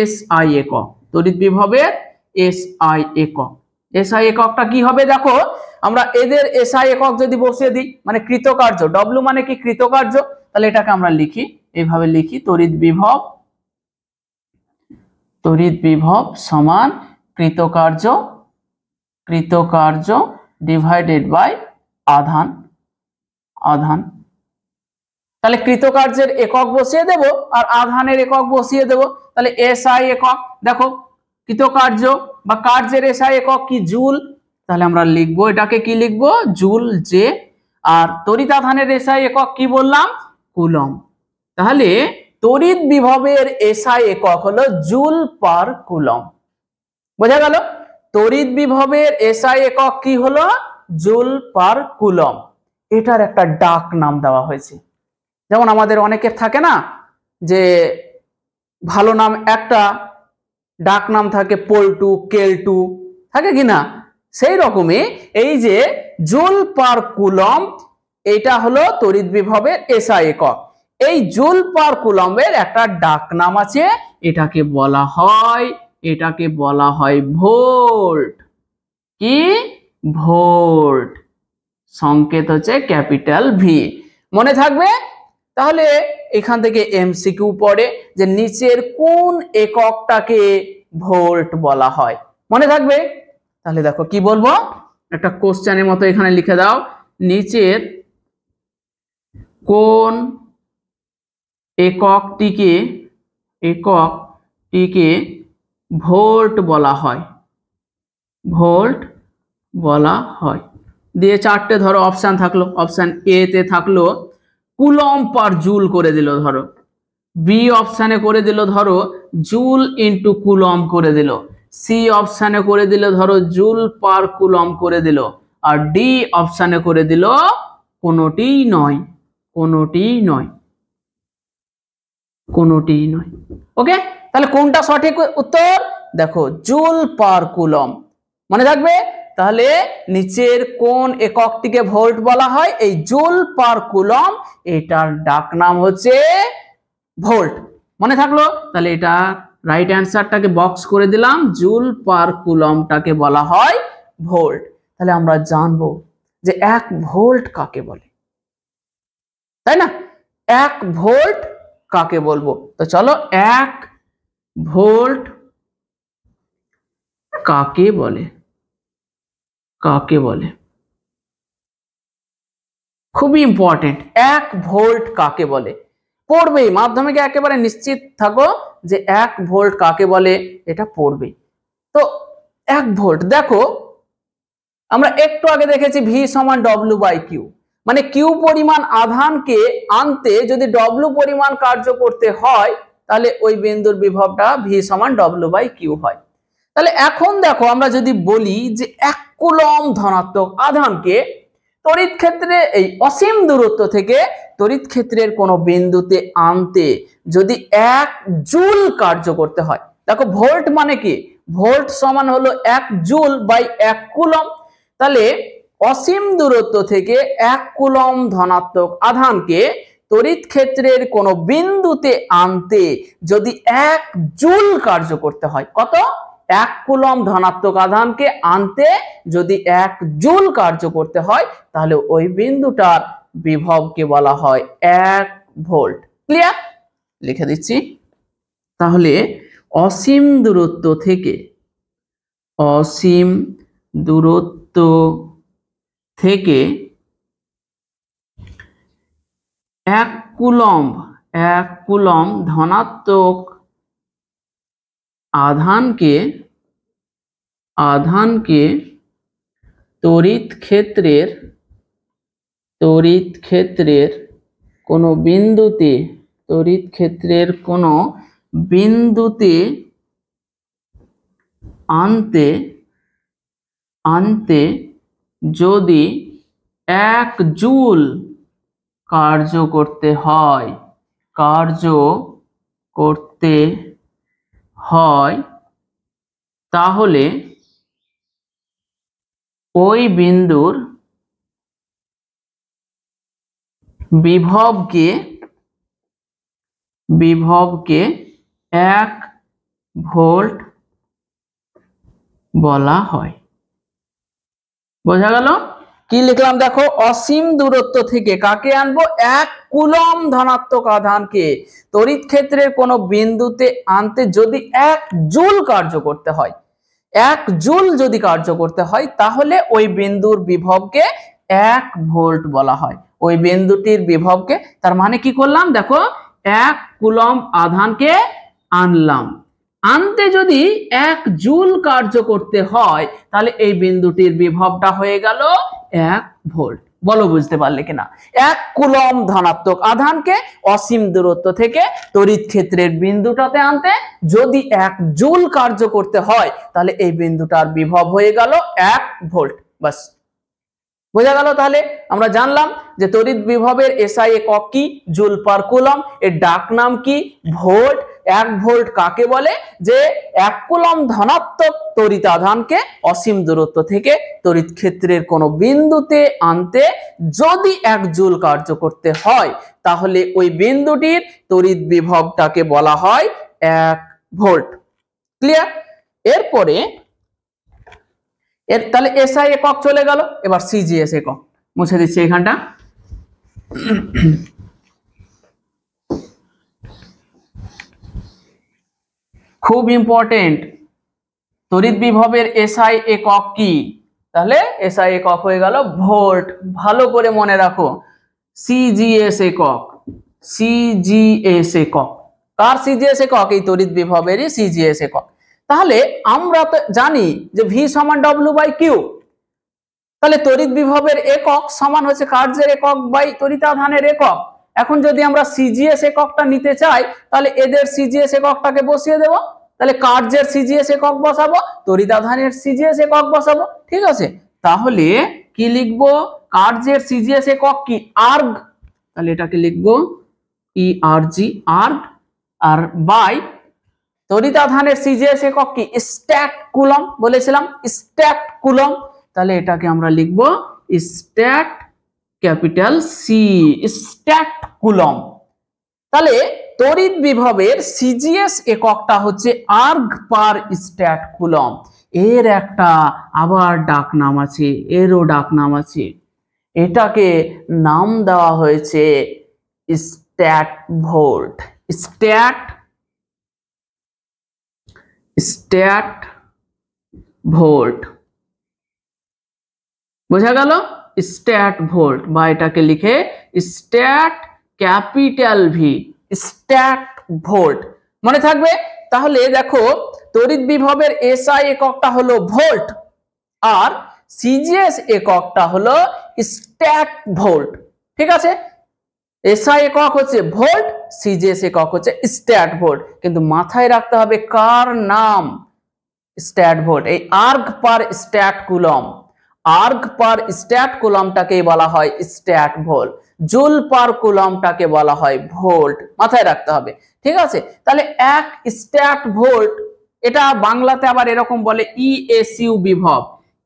এসআই একক, তড়িৎ বিভবের এসআই একক। এসআই এককটা কি হবে দেখো, আমরা এদের এসআই একক যদি বসিয়ে দিই, মানে কৃতকার্য, ডব্লিউ মানে কি কৃতকার্য, তাহলে এটাকে আমরা লিখি এইভাবে, লিখি তড়িৎ বিভব সমান কৃতকার্য ডিভাইডেড বাই আধান। তাহলে কৃতকার্যের একক বসিয়ে দেব আর আধানের একক বসিয়ে দেব। তাহলে এসআই একক, দেখো কৃতকার্য বা কার্যের এসআই একক কি, জুল, তাহলে আমরা লিখবো এটাকে কি লিখবো, জুল জে। আর তড়িৎ আধানের এসআই একক কি বললাম, কুলম্ব। তাহলে তড়িৎ বিভবের এসআই একক হলো জুল পার কুলম্ব। বোঝা গেল, তড়িৎ বিভবের এসআই একক কি হলো, জুল পার কুলম্ব। এটার একটা ডাক নাম দেওয়া হয়েছে। যেমন আমাদের অনেকের থাকে না যে ভালো নাম একটা, ডাক নাম থাকে পল্টু, কেলটু, থাকে কিনা, সেই রকমই এই যে জুল পার কুলম্ব, এটা হলো তড়িৎ বিভবের এসআই একক। এই জুল পার কুলম্বের একটা ডাক নাম আছে, এটাকে বলা হয় ভোল্ট। কি, ভোল্ট, সংকেত হচ্ছে ক্যাপিটাল ভি। মনে থাকবে। তাহলে এখান থেকে এমসিকিউ পড়ে যে নিচের কোন এককটাকে ভোল্ট বলা হয়, মনে থাকবে। তাহলে দেখো কি বলবো, একটা কোশ্চেনের মতো এখানে লিখে দাও, নিচের কোন এককটিকে ভোল্ট বলা হয়, দিয়ে চারটে ধরো অপশন থাকলো। অপশন এ তে থাকলো কুলম্ব পার জুল করে দিল ধরো, বি অপশানে করে দিল ধরো জুল ইন্টু কুলম্ব করে দিল, সি অপশানে করে দিল ধরো জুল পার কুলম্ব করে দিল, আর ডি অপশানে করে দিল কোনোটিই নয়। ওকে, তাহলে কোনটা সঠিক উত্তর, দেখো জুল পার কুলম্ব, মনে থাকবে। তাহলে নিচের কোন এককটিকে ভোল্ট বলা হয়, এই জুল পার কুলম্ব, এটার ডাক নাম হচ্ছে ভোল্ট। মনে থাকলো। তাহলে এটা রাইট অ্যান্সারটাকে বক্স করে দিলাম, জুল পার কুলম্বটাকে বলা হয় ভোল্ট। তাহলে আমরা জানবো যে 1 ভোল্ট কাকে বলে, তাই না, 1 ভোল্ট কাকে বলবো। তো চলো 1 ভোল্ট কাকে বলে, খুবই ইম্পর্টেন্ট। 1 ভোল্ট কাকে বলে, পড়বেই মাধ্যমিকে, একেবারে নিশ্চিত থাকো যে 1 ভোল্ট কাকে বলে, এটা পড়বে। তো 1 ভোল্ট দেখো, আমরা একটু আগে দেখেছি ভি সমান ডব্লিউ বাই কিউ, মানে কিউ পরিমাণ আধানকে আনতে যদি ডব্লিউ পরিমাণ কার্য করতে হয়, তাহলে ওই বিন্দুর বিভবটা ভি সমান ডব্লিউ বাই কিউ হয়। তাহলে এখন দেখো আমরা যদি বলি যে 1 কুলম্ব ধনাত্মক আধানকে তড়িৎ ক্ষেত্রে এই অসীম দূরত্ব থেকে তড়িৎ ক্ষেত্রের কোনো বিন্দুতে আনতে যদি 1 জুল কার্য করতে হয়, দেখো ভোল্ট মানে কি, ভোল্ট সমান হলো 1 জুল বাই 1 কুলম্ব। তাহলে অসীম দূরত্ব থেকে 1 কুলম্ব ধনাত্মক আধানকে তড়িৎ ক্ষেত্রের কোনো বিন্দুতে আনতে যদি 1 জুল কার্য করতে হয়, কত, 1 কুলম্ব ধনাত্মক আধানকে আনতে যদি 1 জুল কার্য করতে হয়, তাহলে ওই বিন্দুটার বিভবকে বলা হয় 1 ভোল্ট। ক্লিয়ার, লিখে দিচ্ছি। তাহলে অসীম দূরত্ব থেকে 1 কুলম্ব ধনাত্মক আধানকে তড়িৎ ক্ষেত্রের কোনো বিন্দুতে আনতে যদি 1 জুল কার্য করতে হয়, তাহলে ওই বিন্দুর বিভবকে 1 ভোল্ট বলা হয়। বোঝা গেল? কি লিখলাম দেখো, অসীম দূরত্ব থেকে কাকে আনবো? 1 কুলম ধনাত্মক আধানকে তড়িৎ ক্ষেত্রের কোন বিন্দুতে আনতে যদি 1 জুল কার্য করতে হয়, 1 জুল যদি কার্য করতে হয়, তাহলে ওই বিন্দুর বিভবকে 1 ভোল্ট বলা হয়। ওই বিন্দুটির বিভবকে, তার মানে কি করলাম দেখো, 1 কুলম আধানকে আনলাম, আনতে যদি 1 জুল কার্য করতে হয়, তাহলে এই বিন্দুটির বিভবটা হয়ে গেল 1 ভোল্ট। বলো বুঝতে পারলে কিনা? 1 কুলম ধনাত্মক আধানকে অসীম দূরত্ব থেকে তড়িৎ ক্ষেত্রের বিন্দুটাতে আনতে যদি 1 জুল কার্য করতে হয়, তাহলে এই বিন্দুটার বিভব হয়ে গেল 1 ভোল্ট। বাস, বোঝা গেল? তাহলে আমরা জানলাম যে তড়িৎ বিভবের এসআই একক কি? Joule per coulomb. এর ডাক নাম কি? ভোল্ট। 1 ভোল্ট কাকে বলে? যে 1 কুলম ধনাত্মক তড়িৎ আধানকে অসীম দূরত্ব থেকে তড়িৎ ক্ষেত্রের কোন বিন্দুতে আনতে যদি 1 জুল কার্য করতে হয়, তাহলে ওই বিন্দুটির তড়িৎ বিভবটাকে বলা হয় 1 ভোল্ট। ক্লিয়ার? এরপরে তাহলে এসআই একক চলে গেল, এবার সিজিএস একক মুছে দিচ্ছি এখানটা। খুব ইম্পর্টেন্ট, তড়িৎ বিভবের এসআই একক কি? তাহলে এসআই একক হয়ে গেল ভোল্ট। ভালো করে মনে রাখো, সিজিএস একক, সিজিএস একক কার সিজিএস একক? এই তড়িৎ বিভবেরই সিজিএস একক। তাহলে আমরা তো জানি যে ভি সমান ডব্লিউ বাই কিউ, তাহলে তড়িৎ বিভবের একক সমান হচ্ছে কার্যের একক বাই তড়িৎ আধানের একক। এখন যদি আমরা সিজিএস এককটা নিতে চাই, তাহলে এদের সিজিএস এককটাকে বসিয়ে দেব, তাহলে কার্যের সিজিএস একক বসাবো, তড়িৎ আধানের সিজিএস একক বসাবো। ঠিক আছে? তাহলে কি লিখবো? কার্যের সিজিএস একক কি? আর্গ, তাহলে এটাকে লিখবো ইআরজি, আর্গ। আর বাই তড়িৎ আধানের সিজিএস একক কি? স্ট্যাট কুলম, বলেছিলাম স্ট্যাট কুলম, তাহলে এটাকে আমরা লিখবো stat capital C, stat coulomb. তাহলে তড়িৎ বিভবের সিজিএস এককটা হচ্ছে আর্গ পার স্ট্যাট কুলম। এর একটা আবার ডাক নাম আছে, এরও ডাক নাম আছে, এটাকে নাম দেওয়া হয়েছে স্ট্যাট ভোল্ট। স্ট্যাট ভোল্ট, বোঝা গেল? স্ট্যাট ভোল্ট, বা এটাকে লিখে stat capital V, stat volt, মনে থাকবে? তাহলে দেখো, তড়িৎ বিভবের এসআই এককটা হলো ভোল্ট, আর সিজিএস এককটা হলো স্ট্যাট ভোল্ট। ঠিক আছে? এসআই একক হচ্ছে ভোল্ট, সিজিএস একক হচ্ছে স্ট্যাট ভোল্ট, কিন্তু মাথায় রাখতে হবে কার নাম? Stat volt. এই আর্গ পার স্ট্যাট কুলম, আর্গ পার স্ট্যাট কুলমটাকে বলা হয় স্ট্যাট ভোল্ট, জুল পার কুলমটাকে বলা হয় ভোল্ট। মাথায় রাখতে হবে। ঠিক আছে? তাহলে 1 স্ট্যাট ভোল্ট, এটা বাংলাতে আবার এরকম বলে ইএসইউ বিভব,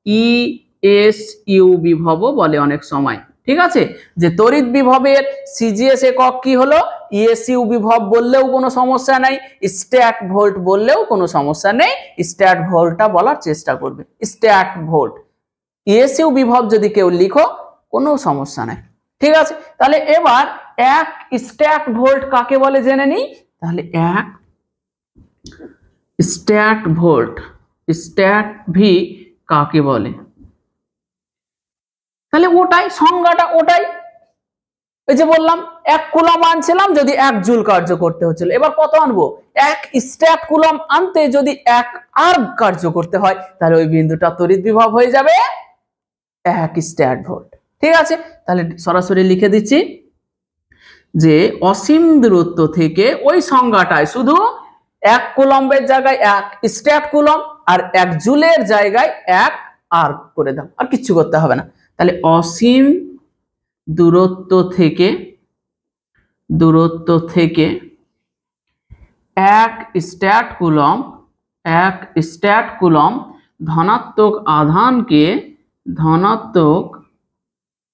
ইএসইউ বিভবও বলে অনেক সময়। ঠিক আছে? যে তড়িৎ বিভবের সিজিএস একক কি হলো? ইএসইউ বিভব বললেও কোনো সমস্যা নাই, স্ট্যাট ভোল্ট বললেও কোনো সমস্যা নেই, স্ট্যাট ভোল্টটা বলার চেষ্টা করবে, স্ট্যাট ভোল্ট। ইএসইউ বিভব যদি কেউ লিখো, কোনো সমস্যা নাই। ঠিক আছে? তাহলে এবার 1 স্ট্যাট ভোল্ট কাকে বলে জেনে নিই। তাহলে 1 স্ট্যাট ভোল্ট, স্ট্যাট ভি কাকে বলে? তাহলে ওটাই সংজ্ঞাটা, ওটাই ওই যে বললাম 1 কুলম আনছিলাম যদি 1 জুল কার্য করতে হচ্ছিল, এবার কত আনবো? 1 স্ট্যাট কুলম আনতে যদি 1 আর্গ কার্য করতে হয়, তাহলে ওই বিন্দুটা তড়িৎ বিভব হয়ে যাবে 1 স্ট্যাট ভোল্ট। ঠিক আছে? তাহলে সরাসরি লিখে দিচ্ছি যে অসীম দূরত্ব থেকে ওই সংজ্ঞাটায় শুধু 1 কুলম্বের জায়গায় 1 স্ট্যাট কুলম আর 1 জুলের জায়গায় 1 আর্গ করে দাও, আর কিচ্ছু করতে হবে না। তাহলে অসীম দূরত্ব থেকে 1 স্ট্যাট কুলম ধনাত্মক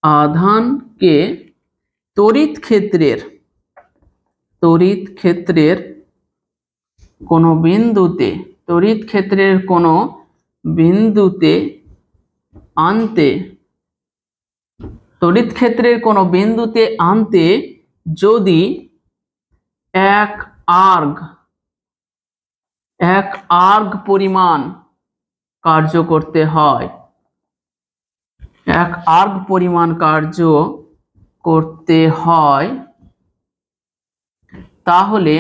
আধানকে তড়িৎ ক্ষেত্রের কোনো বিন্দুতে তড়িৎ ক্ষেত্রের কোনো বিন্দুতে আনতে তড়িৎ ক্ষেত্রের কোনো বিন্দুতে আনতে যদি এক আর্গ পরিমাণ কার্য করতে হয়, এক আর্গ পরিমাণ কার্য করতে হয়, তাহলে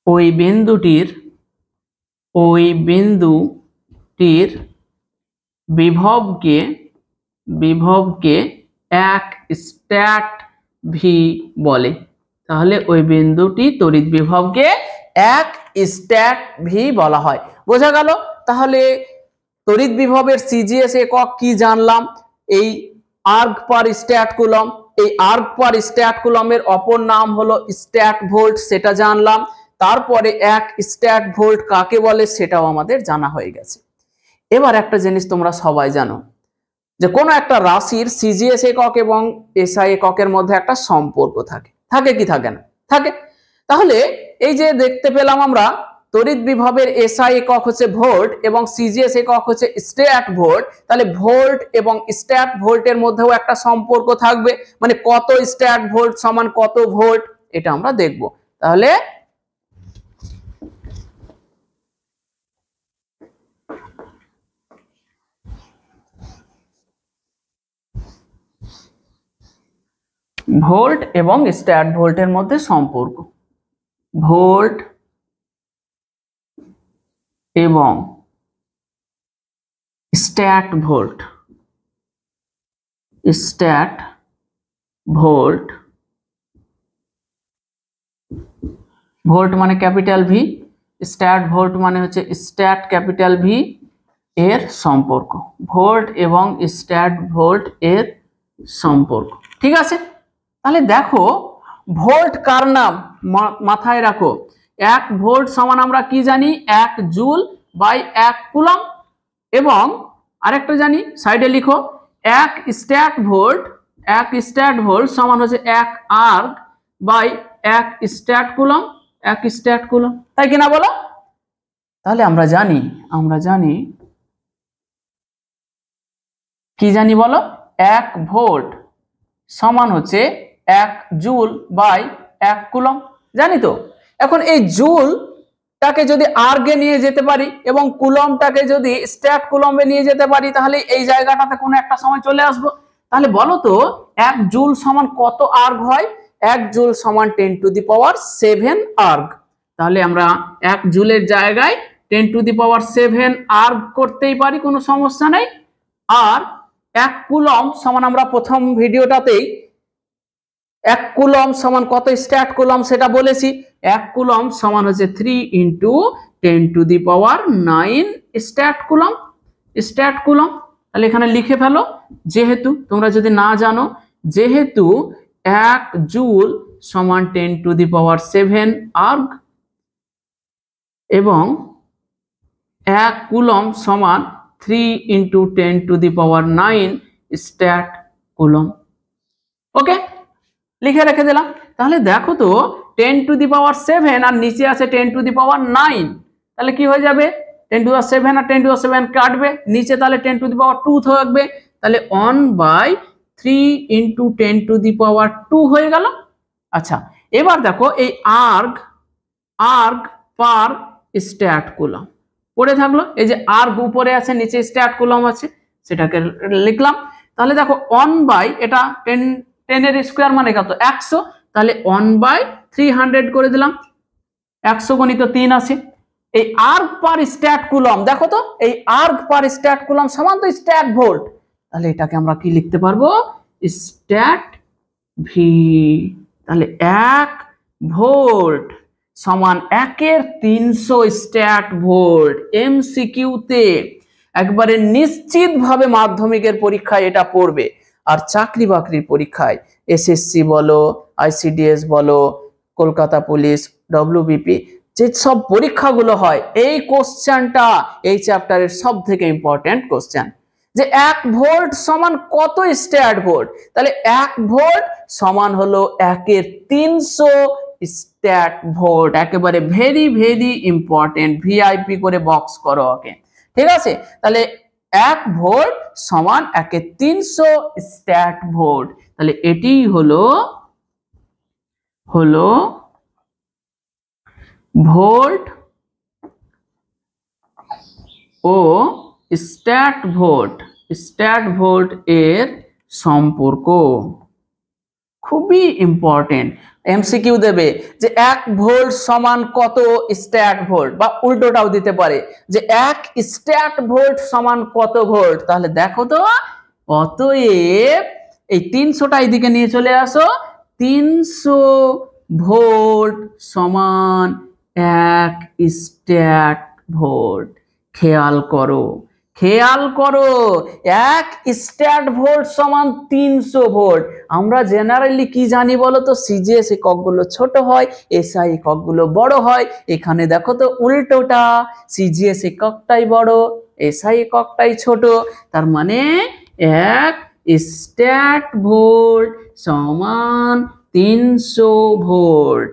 ওই বিন্দুটির বিভবকে এক স্ট্যাট ভি বলে। তাহলে ওই বিন্দুটি তড়িৎ বিভবকে এক স্ট্যাট ভি বলা হয়। বোঝা গেল? তাহলে তড়িৎ বিভবের সিজিএস একক কি জানলাম? এই আর্গ পার স্ট্যাট কুলম। এই আর্গ পার স্ট্যাট কুলমের অপর নাম হলো স্ট্যাট ভোল্ট, সেটা জানলাম। তারপরে এক স্ট্যাট ভোল্ট কাকে বলে সেটাও আমাদের জানা হয়ে গেছে। এবার একটা জিনিস তোমরা সবাই জানো যে কোনো একটা রাশির সিজিএস একক এবং এসআই এককের মধ্যে একটা সম্পর্ক থাকে, থাকে কি থাকে না? থাকে। তাহলে এই যে দেখতে পেলাম আমরা তড়িৎ বিভবের এসআই একক হচ্ছে ভোল্ট এবং সিজিএস একক হচ্ছে স্ট্যাট ভোল্ট। তাহলে ভোল্ট এবং স্ট্যাট ভোল্টের মধ্যেও একটা সম্পর্ক থাকবে, মানে কত স্ট্যাট ভোল্ট সমান কত ভোল্ট, এটা আমরা দেখব। তাহলে ভোল্ট এবং স্ট্যাট ভোল্টের মধ্যে সম্পর্ক, ভোল্ট এবং স্ট্যাট ভোল্ট, ভোল্ট মানে ক্যাপিটাল ভি, স্ট্যাট ভোল্ট মানে হচ্ছে স্ট্যাট ক্যাপিটাল ভি এর সম্পর্ক, ভোল্ট এবং স্ট্যাট ভোল্ট এর সম্পর্ক। ঠিক আছে? তাহলে দেখো ভোল্ট কার নাম মাথায় রাখো। 1 ভোল্ট সমান আমরা কি জানি? 1 জুল বাই 1 কুলম। এবং আরেকটা জানি, সাইডে লিখো, 1 স্ট্যাট ভোল্ট সমান হচ্ছে 1 erg by 1 stat coulomb, 1 stat coulomb. তাই কিনা বলো? তাহলে আমরা জানি কি জানি বলো? 1 ভোল্ট সমান হচ্ছে 1 জুল বাই 1 কুলম, জানি তো। এখন এই জুলটাকে যদি আর্গে নিয়ে যেতে পারি এবং কুলমটাকে যদি স্ট্যাট কুলমে নিয়ে যেতে পারি, তাহলে এই জায়গাটাতে কোনো একটা সময় চলে আসবো। তাহলে বলো তো 1 জুল সমান কত আর্গ হয়? 1 জুল সমান 10 টু দি পাওয়ার 7 আর্গ। তাহলে আমরা 1 জুলের জায়গায় 10 টু দি পাওয়ার 7 আর্গ করতেই পারি, কোনো সমস্যা নেই। আর 1 কুলম সমান আমরা প্রথম ভিডিওটাতেই 1 কুলম সমান কত স্ট্যাট কুলম সেটা বলেছি। 1 কুলম সমান হচ্ছে 3 into 10 to the power 9 stat coulomb. তাহলে এখানে লিখে ফেলো, যেহেতু তোমরা যদি না জানো, যেহেতু 1 জুল সমান 10 টু দি পাওয়ার 7 আর্গ এবং 1 কুলম সমান 3 into 10 to the power 9 statcoulomb. Okay, লিখে রেখে দিলাম। তাহলে দেখো তো 10 টু দি পাওয়ার 7 আর নিচে আছে 10 টু দি পাওয়ার 9, তাহলে কি হয়ে যাবে? 10 to the power 7 R 10 to the পাওয়ার 7 কাটবে, নিচে তাহলে 10 টু দি পাওয়ার 2 থাকবে। তাহলে 1/3 ইন্টু 10 টু দি পাওয়ার 2 হয়ে গেল। আচ্ছা, এবার দেখো এই আর্গ পার স্ট্যাট কুলম পড়ে থাকলো। এই যে আর্গ উপরে আছে, নিচে স্ট্যাট কুলম আছে, সেটাকে লিখলাম। তাহলে দেখো 1 এটা 10 এর স্কোয়ার মানে কত? 100। তাহলে 1/300 করে দিলাম, 100 গণিত 3 আছে। এই আর্গ পার স্ট্যাট কুলম, দেখো তো এই আর্গ পার স্ট্যাট কুলম সমান তো স্ট্যাট ভোল্ট। তাহলে এটাকে আমরা কি লিখতে পারবো? Stat V. তাহলে 1 ভোল্ট সমান 1/300 স্ট্যাট ভোল্ট। এমসিকিউতে একবারে নিশ্চিতভাবে মাধ্যমিকের পরীক্ষায় এটা পড়বে। আর চাকরি বাকরির পরীক্ষায় এসএসসি বলো, আইসিডিএস বলো, কলকাতা পুলিশ, ডব্লিউবিপি, যে সব পরীক্ষাগুলো হয়, এই কোশ্চেনটা এই চ্যাপ্টারের সব থেকে ইম্পর্টেন্ট কোশ্চেন, যে 1 ভোল্ট সমান কত স্ট্যাট ভোল্ট। তাহলে 1 ভোল্ট সমান হলো 1/300 স্ট্যাট ভোল্ট, একেবারে ভেরি ভেরি ইম্পর্টেন্ট, ভিআইপি করে বক্স করো ওকে। ঠিক আছে, তাহলে 1 ভোল্ট সমান 1 এ 300 স্ট্যাট ভোল্ট। তাহলে এটি হলো ভোল্ট ও স্ট্যাট ভোল্ট এর সম্পর্ক। খুবই ইম্পর্টেন্ট, এমসিকিউ দেবে যে 1 ভোল্ট সমান কত স্ট্যাট ভোল্ট, বা উল্টোটাও দিতে পারে যে 1 স্ট্যাট ভোল্ট সমান কত ভোল্ট। তাহলে দেখো তো, অতএব এই 300টা এদিকে নিয়ে চলে আসো, 300 ভোল্ট সমান 1 স্ট্যাট ভোল্ট। খেয়াল করো 1 স্ট্যাট ভোল্ট সমান 300 ভোল্ট। আমরা জেনারেলি কি জানি বলো তো, সিজিএস এককগুলো ছোট হয়, এসআই এককগুলো বড় হয়। এখানে দেখো তো উল্টোটা, সিজিএস এককটাই বড়, এসআই এককটাই ছোট। তার মানে 1 স্ট্যাট ভোল্ট সমান 300 ভোল্ট।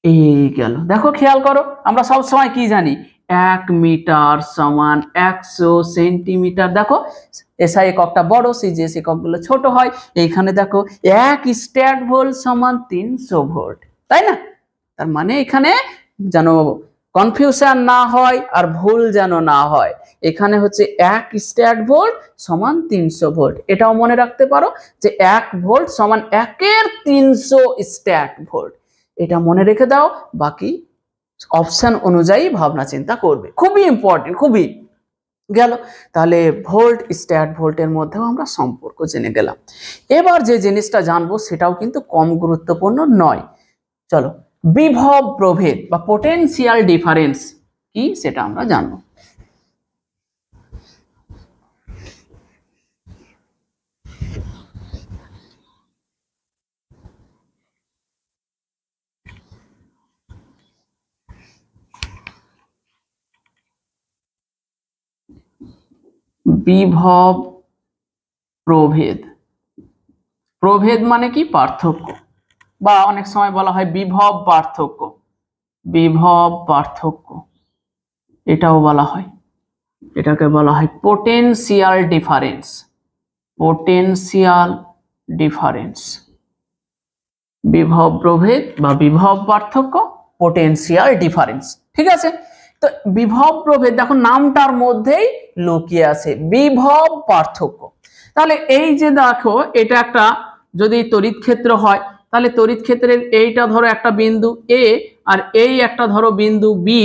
এই গেল, দেখো খেয়াল করো, আমরা সব সময় কি জানি 1 মিটার সমান 100 সেন্টিমিটার। দেখো এসআই এককটা বড়, সিজিএস এককগুলো ছোট হয়। এইখানে দেখো 1 স্ট্যাট ভোল্ট সমান 300 ভোল্ট, তাই না? তার মানে এখানে যেন কনফিউশন না হয় আর ভুল যেন না হয়, এখানে হচ্ছে 1 স্ট্যাট ভোল্ট সমান 300 ভোল্ট। এটাও মনে রাখতে পারো যে 1 ভোল্ট সমান 1 এর 300 স্ট্যাট ভোল্ট। এটা মনে রেখে দাও, বাকি অপশন অনুযায়ী ভাবনা চিন্তা করবে। খুবই ইম্পর্টেন্ট, খুবই গেল। তাহলে ভোল্ট স্ট্যাট ভোল্টের মধ্যেও আমরা সম্পর্ক জেনে গেলাম। এবার যে জিনিসটা জানবো সেটাও কিন্তু কম গুরুত্বপূর্ণ নয়। চলো, বিভব প্রভেদ বা পোটেনশিয়াল ডিফারেন্স কি সেটা আমরা জানবো। বিভব প্রভেদ, প্রভেদ মানে কি পার্থক্য, বা অনেক সময় বলা হয় বিভব পার্থক্য, এটাও বলা হয়, এটাকে বলা হয় পোটেনশিয়াল ডিফারেন্স। বিভব প্রভেদ বা বিভব পার্থক্য, পোটেনশিয়াল ডিফারেন্স। ঠিক আছে, তো বিভব প্রভেদ দেখো নামটার মধ্যেই লুকিয়ে আছে বিভব পার্থক্য। তাহলে এই যে দেখো, এটা একটা যদি তড়িৎ ক্ষেত্র হয়, তাহলে তড়িৎ ক্ষেত্রের এইটা ধরো একটা বিন্দু এ, আর এই একটা ধরো বিন্দু বি।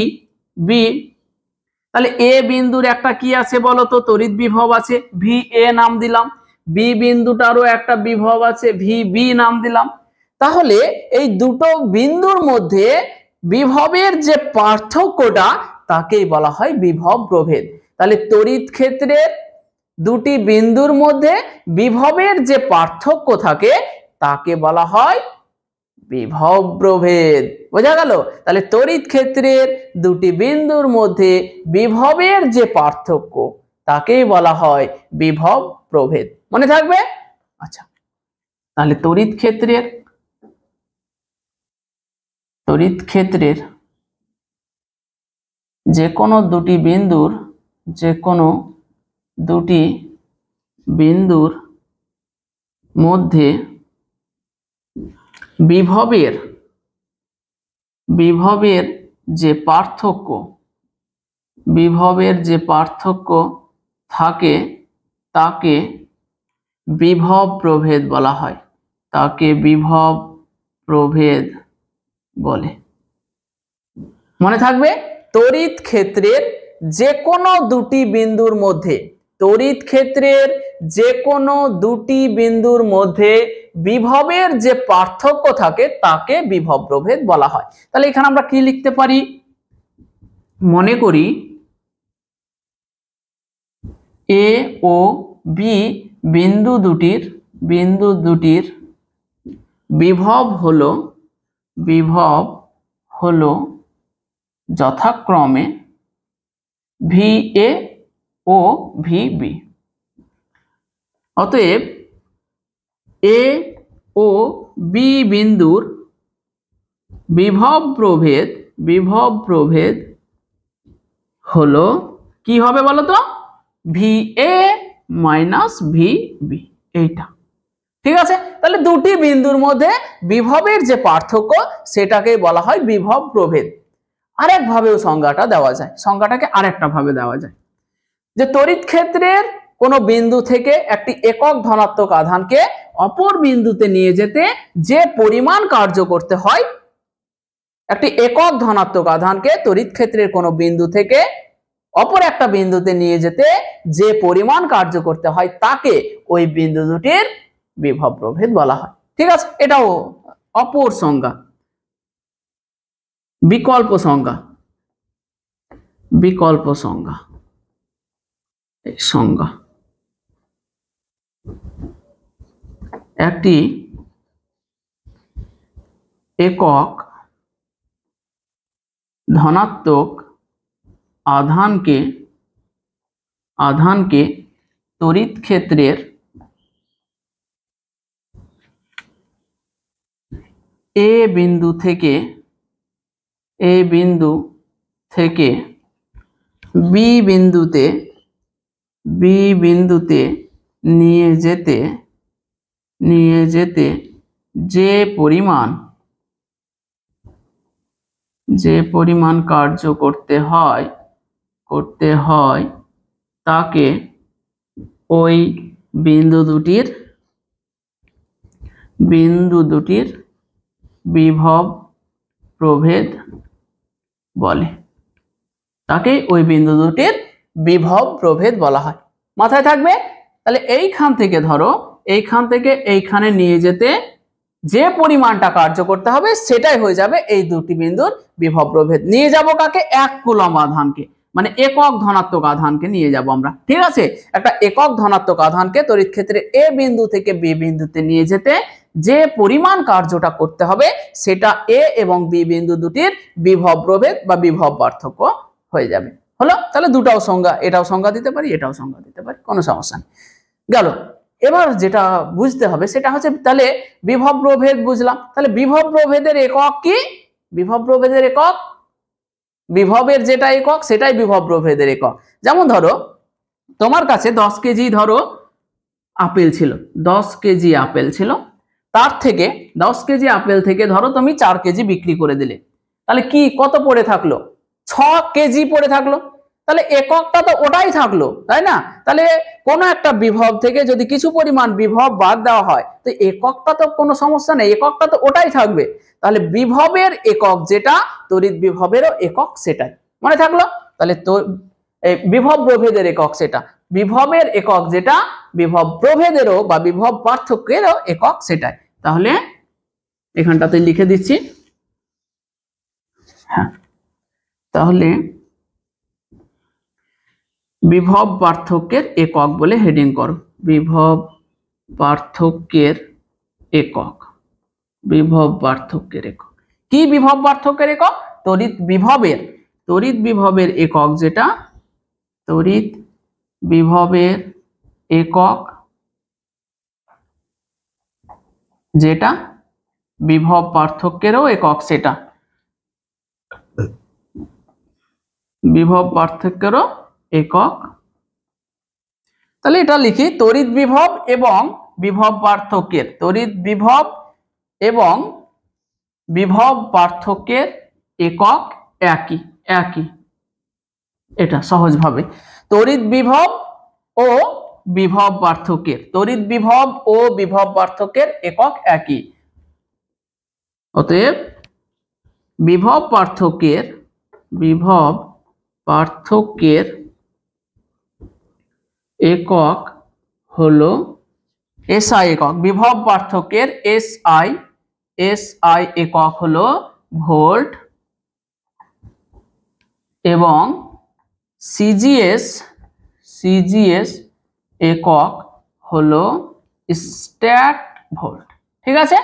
তাহলে এ বিন্দুর একটা কি আছে বলো তো, তড়িৎ বিভব আছে, ভি এ নাম দিলাম। বি বিন্দুটারও একটা বিভব আছে, ভি বি নাম দিলাম। তাহলে এই দুটো বিন্দুর মধ্যে বিভবের যে পার্থক্যটা তাকেই বলা হয় বিভব প্রভেদ। তাহলে তড়িৎ ক্ষেত্রের দুটি বিন্দুর মধ্যে বিভবের যে পার্থক্য থাকে তাকে বলা হয় বিভব প্রভেদ। বোঝা গেল? তাহলে তড়িৎ ক্ষেত্রের দুটি বিন্দুর মধ্যে বিভবের যে পার্থক্য তাকেই বলা হয় বিভব প্রভেদ। মনে থাকবে? আচ্ছা, তাহলে তড়িৎ ক্ষেত্রের যে কোনো দুটি বিন্দুর মধ্যে বিভবের যে পার্থক্য থাকে তাকে বিভব প্রভেদ বলা হয়, তাকে বিভব প্রভেদ বলে। মনে থাকবে, তড়িৎ ক্ষেত্রের যে কোনো দুটি বিন্দুর মধ্যে বিভবের যে পার্থক্য থাকে তাকে বিভব প্রভেদ বলা হয়। তাহলে এখানে আমরা কি লিখতে পারি? মনে করি এ ও বি বিন্দু দুটির বিভব হলো যথাক্রমে ভি এ ও ভি বি। অতএব এ ও বি বিন্দুর বিভব প্রভেদ হলো কি হবে বলো তো, VA মাইনাস VB, এইটা। ঠিক আছে, তাহলে দুটি বিন্দুর মধ্যে বিভবের যে পার্থক্য সেটাকে বলা হয় বিভব প্রভেদ। আরেকভাবেও সংজ্ঞাটা দেওয়া যায়, সংজ্ঞাটাকে আরেকটা ভাবে দেওয়া যায় যে তড়িৎ ক্ষেত্রের কোনো বিন্দু থেকে একটি একক ধনাত্মক আধানকে অপর বিন্দুতে নিয়ে যেতে যে পরিমাণ কার্য করতে হয়, একটি একক ধনাত্মক আধানকে তড়িৎ ক্ষেত্রের কোনো বিন্দু থেকে অপর একটা বিন্দুতে নিয়ে যেতে যে পরিমাণ কার্য করতে হয় তাকে ওই বিন্দু দুটির বিভব প্রভেদ বলা হয়। ঠিক আছে, এটাও অপর সংজ্ঞা, বিকল্প সংজ্ঞা, বিকল্প সংজ্ঞা, সংজ্ঞা। একটি একক ধনাত্মক আধানকে তড়িৎ ক্ষেত্রের এ বিন্দু থেকে বি বিন্দুতে নিয়ে যেতে যে পরিমাণ কার্য করতে হয় তাকে ওই বিন্দু দুটির বিভব প্রভেদ বলে, তাকে ওই বিন্দু দুটির বিভব প্রভেদ বলা হয়। মাথায় থাকবে। তাহলে এইখান থেকে ধরো, এইখান থেকে এইখানে নিয়ে যেতে যে পরিমাণটা কার্য করতে হবে সেটাই হয়ে যাবে এই দুটি বিন্দুর বিভব প্রভেদ। নিয়ে যাব কাকে? 1 কুলম্ব আধানকে, মানে একক ধনাত্মক আধানকে নিয়ে যাব আমরা। ঠিক আছে, একটা একক ধনাত্মক আধানকে তড়িৎ ক্ষেত্রে এ বিন্দু থেকে বি বিন্দুতে নিয়ে যেতে যে পরিমাণ কার্যটা করতে হবে সেটা এ এবং বি বিন্দু দুটির বিভব প্রভেদ বা বিভব পার্থক্য হয়ে যাবে। হলো? তাহলে দুটাও সংজ্ঞা, এটাও সংজ্ঞা দিতে পারি, এটাও সংজ্ঞা দিতে পারি, কোনো সমস্যা নেই। গেল। এবার যেটা বুঝতে হবে সেটা হচ্ছে, তাহলে বিভব প্রভেদ বুঝলাম, তাহলে বিভব প্রভেদের একক কি? বিভব প্রভেদের একক, বিভবের যেটা একক সেটাই বিভব প্রভেদের একক। যেমন ধরো তোমার কাছে 10 কেজি ধরো আপেল ছিল, 10 কেজি আপেল ছিল, তার থেকে 10 কেজি আপেল থেকে ধরো তুমি 4 কেজি বিক্রি করে দিলে, তাহলে কি কত পড়ে থাকলো? 6 কেজি পড়ে থাকলো। তাহলে এককটা তো ওটাই থাকলো, তাই না? তাহলে কোনো একটা বিভব থেকে যদি কিছু পরিমাণ বিভব বাদ দেওয়া হয় তো এককটা তো কোনো সমস্যা নেই, এককটা তো ওটাই থাকবে। তাহলে বিভবের একক যেটা, তড়িৎ বিভবেরও একক সেটাই। মনে থাকলো? তাহলে তো বিভব প্রভেদের একক সেটা, বিভবের একক যেটা বিভব প্রভেদেরও বা বিভব পার্থক্যেরও একক সেটাই। তাহলে এখানটাতে লিখে দিচ্ছি। হ্যাঁ, তাহলে বিভব পার্থক্যের একক বলে হেডিং করো, বিভব পার্থক্যের একক, বিভব পার্থক্যের একক। কি বিভব পার্থক্যের একক? তড়িৎ বিভবের একক যেটা, তড়িৎ বিভবের একক যেটা বিভব পার্থক্যেরও একক সেটা, বিভব পার্থক্যেরও একক। তাহলে এটা লিখি, তড়িৎ বিভব এবং বিভব পার্থক্যের, তড়িৎ বিভব এবং বিভব পার্থক্যের একক একই। এটা সহজভাবে তড়িৎ বিভব ও বিভব পার্থক্যের, তড়িৎ বিভব ও বিভব পার্থক্যের একক একই। অতএব বিভব পার্থক্যের একক হলো এসআই একক। বিভব পার্থক্যের এসআই একক হলো ভোল্ট এবং সিজিএস একক হলো স্ট্যাট ভোল্ট। ঠিক আছে,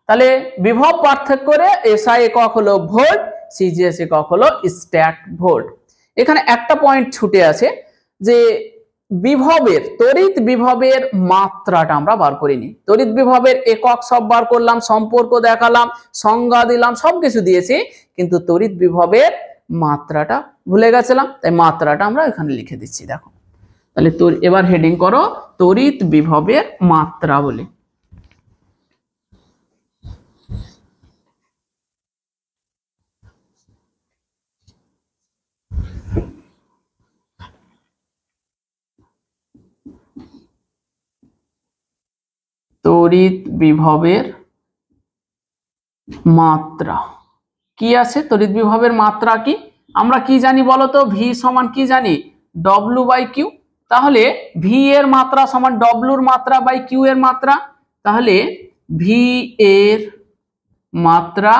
তাহলে বিভব পার্থক্যের এসআই একক হলো ভোল্ট, সিজিএস একক হলো স্ট্যাট ভোল্ট। এখানে একটা পয়েন্ট ছুটে আছে যে তড়িৎ বিভবের মাত্রাটা আমরা বার করে নিই। তড়িৎ বিভবের একক সব বার করলাম, সম্পর্ক দেখালাম, সংজ্ঞা দিলাম, সবকিছু দিয়েছি, কিন্তু তড়িৎ বিভবের মাত্রাটা ভুলে গেছিলাম, তাই মাত্রাটা আমরা এখানে লিখে দিচ্ছি। দেখো তাহলে এবার হেডিং করো তড়িৎ বিভবের মাত্রা বলে। তড়িৎ বিভবের মাত্রা কি আছে? তড়িৎ বিভবের মাত্রা কি আমরা কি জানি বলো তো? ভি সমান কি জানি? W by Q. তাহলে ভি এর মাত্রা সমান ডব্লুর মাত্রা বাই কিউ এর মাত্রা। তাহলে ভি এর মাত্রা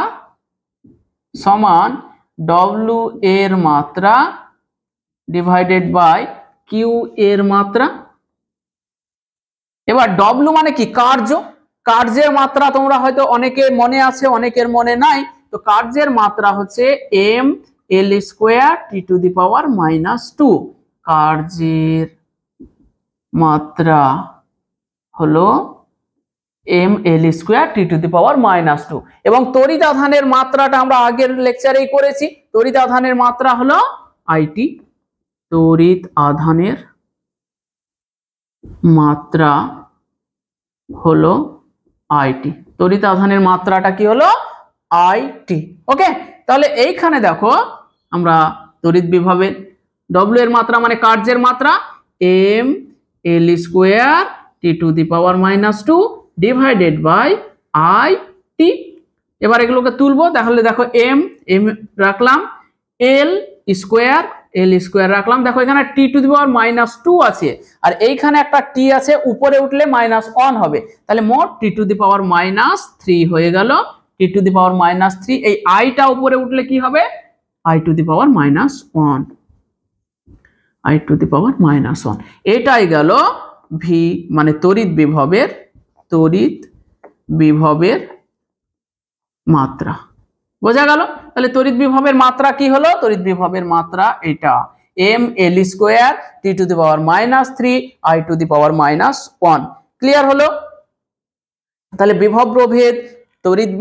সমান ডব্লু এর মাত্রা ডিভাইডেড বাই কিউ এর মাত্রা। এবার ডব্লু মানে কি? কার্য। কার্যের মাত্রা তোমরা হয়তো অনেকের মনে আছে, অনেকের মনে নাই। তো কার্যের মাত্রা হচ্ছে M L square T to the power -2। কার্যের মাত্রা হলো M L square T to the power -2। এবং তড়িৎ আধানের মাত্রাটা আমরা আগের লেকচারেই করেছি। তড়িৎ আধানের মাত্রা হলো আইটি। তড়িৎ আধানের মাত্রা হলো আইটি। তড়িৎ আধানের মাত্রাটা কি হলো? আইটি। ওকে, তাহলে এইখানে দেখো আমরা তড়িৎ বিভবের ডব্লিউ এর মাত্রা মানে কার্যের মাত্রা M L square T to the power -2 divided by I T. এবার এগুলোকে তুলবো। তাহলে দেখো এম রাখলাম, এল স্কোয়ার রাখলাম। দেখো এখানে টি টু দি পাওয়ার -2 আছে, আর এইখানে একটা টি আছে, উপরে উঠলে -1 হবে। তাহলে মোট টি টু দি পাওয়ার -3 হয়ে গেল। টি টু দি পাওয়ার -3, এই আইটা উপরে উঠলে কি হবে? I to the power -1। I to the power -1। এটাই গেল ভি মানে তড়িৎ বিভবের মাত্রা। বোঝা গেল? তাহলে তড়িৎ বিভবের মাত্রা কি হলো? তড়িৎ বিভবের মাত্রা এটা M L square T to the power -3 I to the power -1। Clear হলো? তাহলে বিভব প্রভেদ, তড়িৎ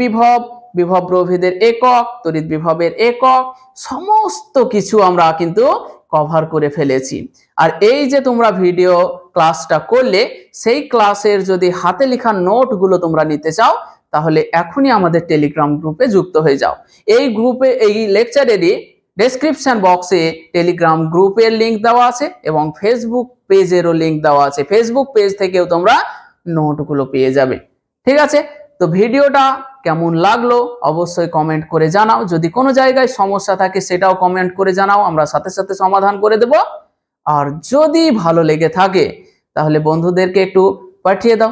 বিভব প্রভেদের একক, তড়িৎ বিভবের একক, সমস্ত কিছু আমরা কিন্তু কভার করে ফেলেছি। আর এই যে তোমরা ভিডিও ক্লাসটা করলে, সেই ক্লাসের যদি হাতে লেখা নোটগুলো তোমরা নিতে চাও, তাহলে এখনই আমাদের টেলিগ্রাম গ্রুপে যুক্ত হয়ে যাও। এই গ্রুপে, এই লেকচারেরই ডেসক্রিপশন বক্সে টেলিগ্রাম গ্রুপের লিংক দেওয়া আছে এবং ফেসবুক পেজেরও লিংক দেওয়া আছে। ফেসবুক পেজ থেকেও তোমরা নোটগুলো পেয়ে যাবে। ঠিক আছে? তো ভিডিওটা কেমন লাগলো অবশ্যই কমেন্ট করে জানাও। যদি কোনো জায়গায় সমস্যা থাকে সেটাও কমেন্ট করে জানাও, আমরা সাথে সাথে সমাধান করে দেব। আর যদি ভালো লেগে থাকে তাহলে বন্ধুদেরকে একটু পাঠিয়ে দাও।